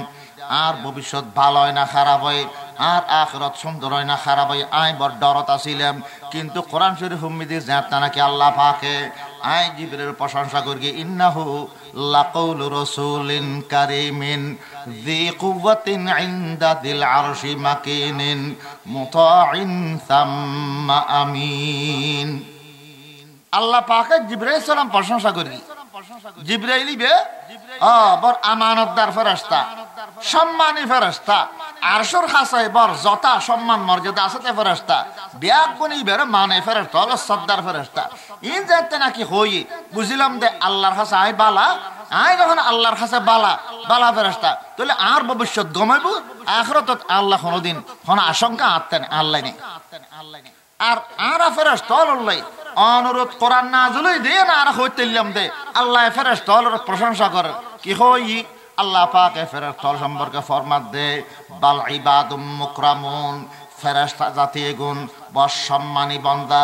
আর ভবিষ্যৎ ভালো হয় না খারাপ হয় আর আখিরাত সুন্দর হয় না খারাপ হয় আই বড় ডরত আছিলাম কিন্তু কোরআন শরীফ উম্মিদি জানতা নাকি আল্লাহ পাকে আই জিবরাইল প্রশংসা করি ইন্নাহু লাকাউলু রাসূলিন কারীমিন যী কুওয়াতিন ইনদা দিল আরশি মাকিনিন মুতাইন সাম্মা আমিন আল্লাহ পাকে জিবরাইল সালাম প্রশংসা করি জিবরাইল বে বড় আমানতদার ফেরেশতা সম্মানী ফেরেশতা আরশের খাসায় বড় যতা সম্মান মর্যাদা আছে তে ফেরেশতা বিয়াক বনি বের মানে ফেরেশতা হলো সর্দার ফেরেশতা ইন জানতে নাকি হই বুঝিলাম দে আল্লাহর কাছে আই বালা আই যখন আল্লাহর কাছে বালা বালা ফেরেশতা তাহলে আর ভবিষ্যৎ গমাইব আখিরাতত আল্লাহ কোনদিন কোন আশঙ্কা আতেন আল্লাহ নেই আর আরা ফেরেশতা হলাই অনুরোধ কোরআন নাযিলই দে না আর হইতেলাম দে আল্লাহ ফেরেশতার প্রশংসা করে কি হই আল্লাহ পাকে ফেরেশতার সম্পর্কে ফরমান দে বাল ইবাদুম মুকরামুন ফেরেশতা জাতি গুণ বস সম্মানী বান্দা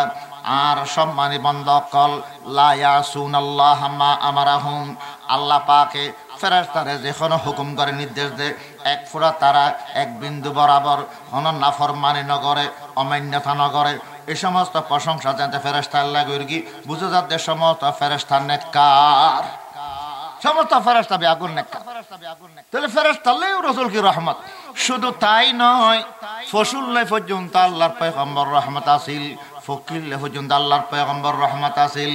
আর সম্মানী বান্দা কল লা ইয়াসুনাল্লাহ মা আমারাহুম আল্লাহ পাকে ফেরেশতারে যখন হুকুম করে নির্দেশ দে এক ফুরা তারা এক বিন্দু বরাবর কোন নাফরমানি নগরে অমান্যতা নগরে এই সমস্ত প্রশংসা জানতে ফেরেশতা আল্লাহ গর্গি বুঝে যাতে সমস্ত ফেরেশতা নেককার সমস্ত ফেরেশতা বেআগুন নেককার তাহলে ফেরেশতা আল্লাহ রাসূল কি রহমত শুধু তাই নয় ফসুল্লাহ পর্যন্ত আল্লাহর পয়গম্বর রহমত আসিল ফকিল্লাহ পর্যন্ত আল্লাহর পয়গম্বর রহমত আসিল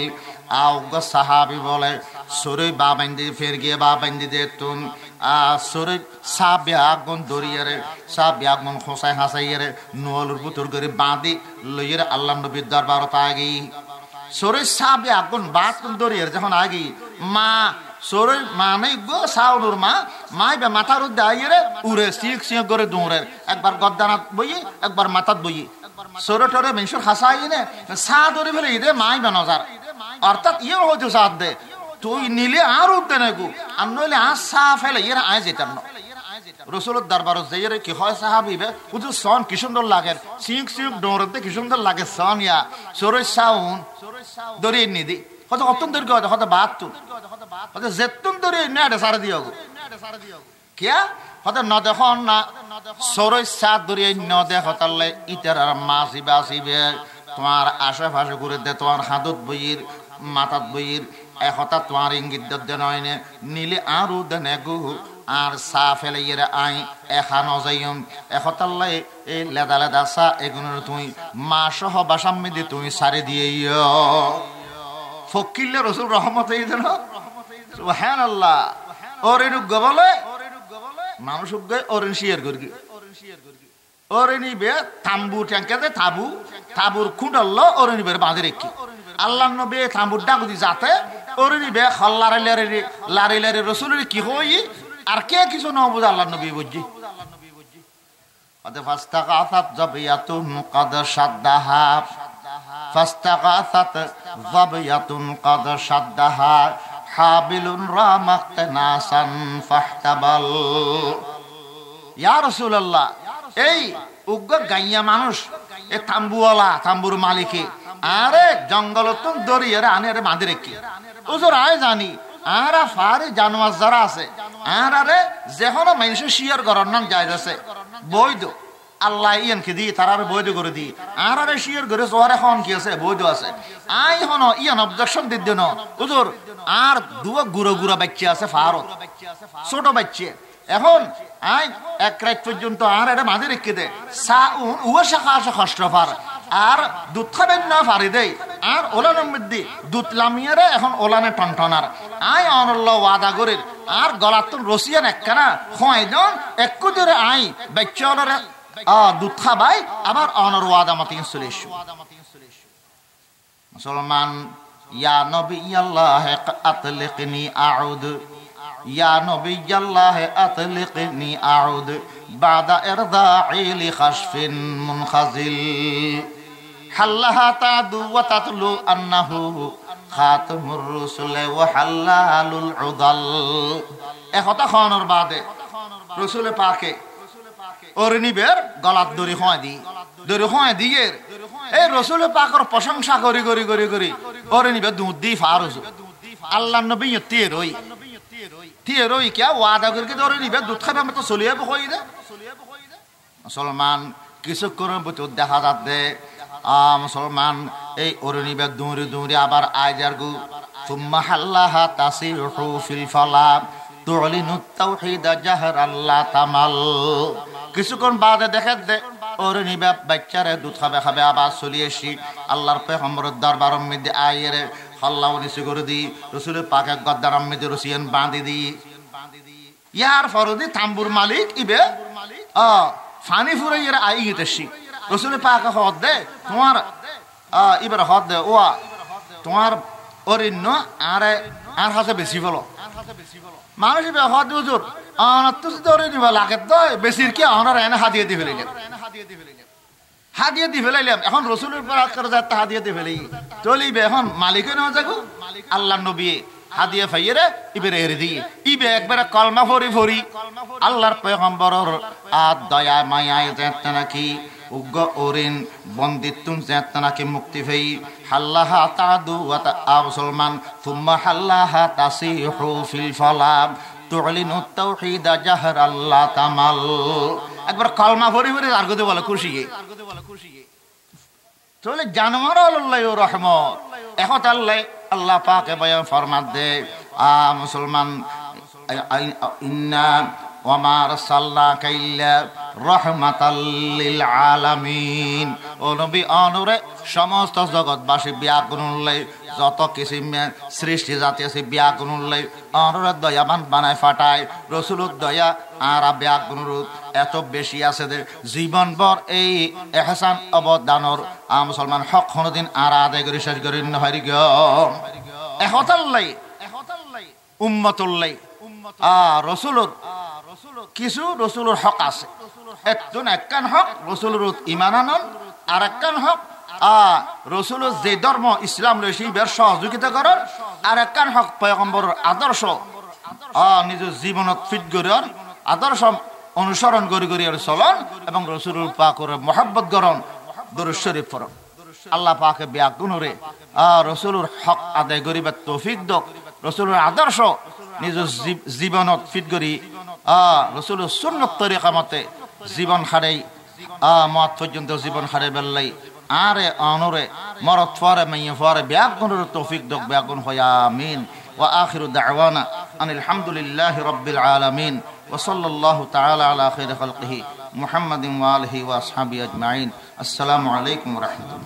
আউগ সাহাবী বলে সরে বাবাইন্দি ফের গিয়ে বাবাইন্দি দেতুন সরে সাবে আগুন দরিয়ারে সাবে আগুন খোসাই হাসাইয়ারে নোলুর পুতুর করে বাঁধি লইয়ের আল্লাহ নবীর দরবারত আগি সরে সাবে আগুন বাতুন দরিয়ার যখন আগি মা সরে মানে গো সাউনুর মা মাই বে মাথার উদ্দে আইরে উড়ে সিক সিক করে দৌড়ে একবার গদ্দানাত বই একবার মাথাত বই সরে টরে মেনসুর হাসাই নে সা দরি ফেলে ইদে মাই বে নজার অর্থাৎ ইয়ে হইতো সাথ দে তুই নিলে আর উঠতে নাকু আর নইলে আর সা ফেলে এরা আয় যেতাম না রসুলের দরবারত যাইরে কি হয় সাহাবী বে বুঝু সন কি সুন্দর লাগে সিক সিক দৌড়তে কি সুন্দর লাগে সন ইয়া সরে সাউন দরি নিদি কত অত্যন্ত দীর্ঘ কত বাত তু কত জেতুন দরি নেড়ে সারা দিও কিয়া কত ন দেখুন না সরে সা দরি ন দেখো তাহলে ইটার আর মাসিবে আসিবে তোমার আশেপাশে ঘুরে দে তোমার হাতত বইয়ের মাথাত বইয়ের একতা তোমার ইঙ্গিত দে নয় নিলে আরো দেনে গু আর সা ফেলে ইয়ে আই এখানো যাইম একতাল্লাই এই লেদা লেদা সা এগুলোর তুই মা সহ বাসাম্মিদি তুমি সারি দিয়ে ফকিল্লে রসুল রহমত এই দেন সুবহানাল্লাহ ওরে রুগ বলে মানুষ উগে ওরে শেয়ার করগি ওরে নিবে তাম্বু ট্যাঙ্কেতে তাবু তাবুর খুঁডাল্লো ওরে নিবে বাঁধে রেখি আল্লাহ নবী তাম্বুর ডাকুদি যাতে ওরে নিবে খল্লারে লারে লারে রসুলের কি হই আর কে কিছু না বুঝে আল্লাহ নবী বুঝি ফাস্তাগাসাত যাবিয়াতুন কাদ শাদ্দাহা ফাস্তাগাসাত যাবিয়াতুন কাদ শাদ্দাহা হাবিলুন রামাকতানাসান ফাহতাবাল ইয়া রাসূলুল্লাহ এই উগ্র গাইয়া মানুষ এ তাম্বুওয়ালা তাম্বুর মালিকে আরে জঙ্গলত দরিয়ারে আনে বাঁধে রেখি ওজোর আয় জানি আরা ফারে জানোয়ার যারা আছে আরে যেখানে মানুষ শিয়ার করার নাম যায় আছে বৈধ আল্লাহ ইয়ানকে দি তারারে বৈধ করে দি আর আরে শিয়র ঘরে সোয়ারে খন কি আছে বৈধ আছে আই হন ইয়ান অবজেকশন দিদ ন হুজুর আর দুয়া গুড়ো গুড়া বাচ্চা আছে ফারত ছোট বাচ্চা এখন আই এক রাত পর্যন্ত আর এটা মাঝে রেখে দে উয়া শাখা আসে খষ্টফার আর দুধ খাবেন না ফারি দেয় আর ওলানের মধ্যে দুধ লামিয়ারে এখন ওলানে টনটনার আই অনল্লাহ ওয়াদা করির আর গলাত রসিয়ান একখানা খোয়াই জন একটু ধরে আই বাচ্চা ওলারে দুধ খাবাই আবার অনর ওয়াদা মতে চলে এসো মুসলমান ইয়া নবী আল্লাহ আতলিকনি আউদ ইয়া নবী আল্লাহ আতলিকনি আউদ বাদা ইরদা'i লি খাশফিন মুনখাজিল হাল্লাহা তাদু ওয়া তাতলু আন্নাহু খাতামুর রাসূল ওয়া হাল্লালুল উদাল একতা খানোর বাদে রাসূল পাকে ওরনিবের গলাত দড়ি খোয়া দিয়ে এই রাসূল পাকের প্রশংসা করি ওরনিবে দুধ দি ফারুজ আল্লাহর নবী তিয়ে রই क्या ওয়াদা করকে ওরনিবে দুধ খাবে আমি তো চলিয়ে বই দে মুসলমান কিছু করে বুঝ দেখা যাচ্ছে মুসলমান এই অরুণিবে দৌড়ে আবার আয়জার গু সুম্মা হাল্লাহা তাসিহু ফিল ফালাম তুলিনুত তাওহীদ জাহর আল্লাহ তামাল কিছুক্ষণ বাদে দেখে দে অরুণিবে বাচ্চারে দুধ খাবে আবার চলিয়েছি আল্লাহর পয়গম্বরের দরবারের মধ্যে আয়েরে আল্লাহ নিচে করে দি রাসূলের পাকের গদ্দারের মধ্যে রসিয়ান বাঁধি দি ইয়ার ফরদি তাম্বুর মালিক ইবে ফানি ফুরাইয়ের আই গেতেছি রাসূল পাক হদ দে তোমার ইবার হদ দে ওয়া তোমার অরিন্য আর হাতে বেশি বলো মানুষ ইবে হদ হুজুর আনাত ধরে নিবা লাগে তো বেশির কি আনার এনে হাদিয়ে দি ফেলাইলাম এখন রাসূলের পাক করে যাতে হাদিয়ে দি ফেলাই চলিবে এখন মালিকে না যাগো আল্লাহর নবী হাদিয়া ফাইরে ইবেরে এর দি ইবে একবারে কলমা ফরি আল্লাহর পয়গম্বরের দয়া মায়ায় যেত নাকি উগ্র ওরিন বন্দিতুন যেত নাকি মুক্তি ফেই হাল্লাহা তাদু ওয়া মুসলমান সুম্মা হাল্লাহা তাসিহু ফিল ফালাম তুলিনু তাওহীদ জাহর আল্লাহ তামাল একবার কলমা ফরি আর গদে বলে খুশি চলে জানোয়ার আল্লাহর রহমত এখন আল্লাহ পাকে বয়ান ফরমাত দে মুসলমান ইন্না ওয়া মা আরসালনাকা ইল্লা রাহমাতাল লিল আলামিন ও নবী অনুরে সমস্ত জগৎবাসী ব্যাগুনুল্লাই যত কিছু সৃষ্টি জাতি আছে ব্যাগুনুল্লাই অনুরে দয়াবান বানায় ফাটায় রাসূলুর দয়া আর ব্যাগুনুর এত বেশি আছে যে জীবনভর এই ইহসান অবদানর মুসলমান হক কোনদিন আর আদায় করে শেষ করি নহয় গো এহতাল্লাই উম্মতুল্লাই রাসূলুর কিছু রাসূলুর হক আছে একখান হক রাসূলুর ঈমান আনন আর একখান হক রাসূলুর যে ধর্ম ইসলাম লইছি বের সহযোগিতা করার আর একখান হক পয়গম্বরের আদর্শ নিজ জীবনত ফিট করার আদর্শ অনুসরণ করি আর চলন এবং রাসূলুর পাকের মহব্বত করন দরুদ শরীফ পড়ন আল্লাহ পাকে ব্যাগুনরে রাসূলুর হক আদায় করিবার তৌফিক দক রাসূলুর আদর্শ নিজ জীবনত ফিট করি রাসূলুর সুন্নাত তরিকা মতে জীবন হারাই মত পর্যন্ত জীবন হারাই বেলাই আরে অনরে মরত ফরে মাইয়া ফরে ব্যাগুনের তৌফিক দক ব্যাগুন হয় আমিন ওয়া আখিরু দাওয়ানা আনিল হামদুলিল্লাহি রাব্বিল আলামিন ওয়া সাল্লাল্লাহু তাআলা আলা খাইরি খালকিহি মুহাম্মাদিন ওয়া আলিহি ওয়া আসহাবিহি আজমাইন আসসালামু আলাইকুম ওয়া রাহমাতুল্লাহ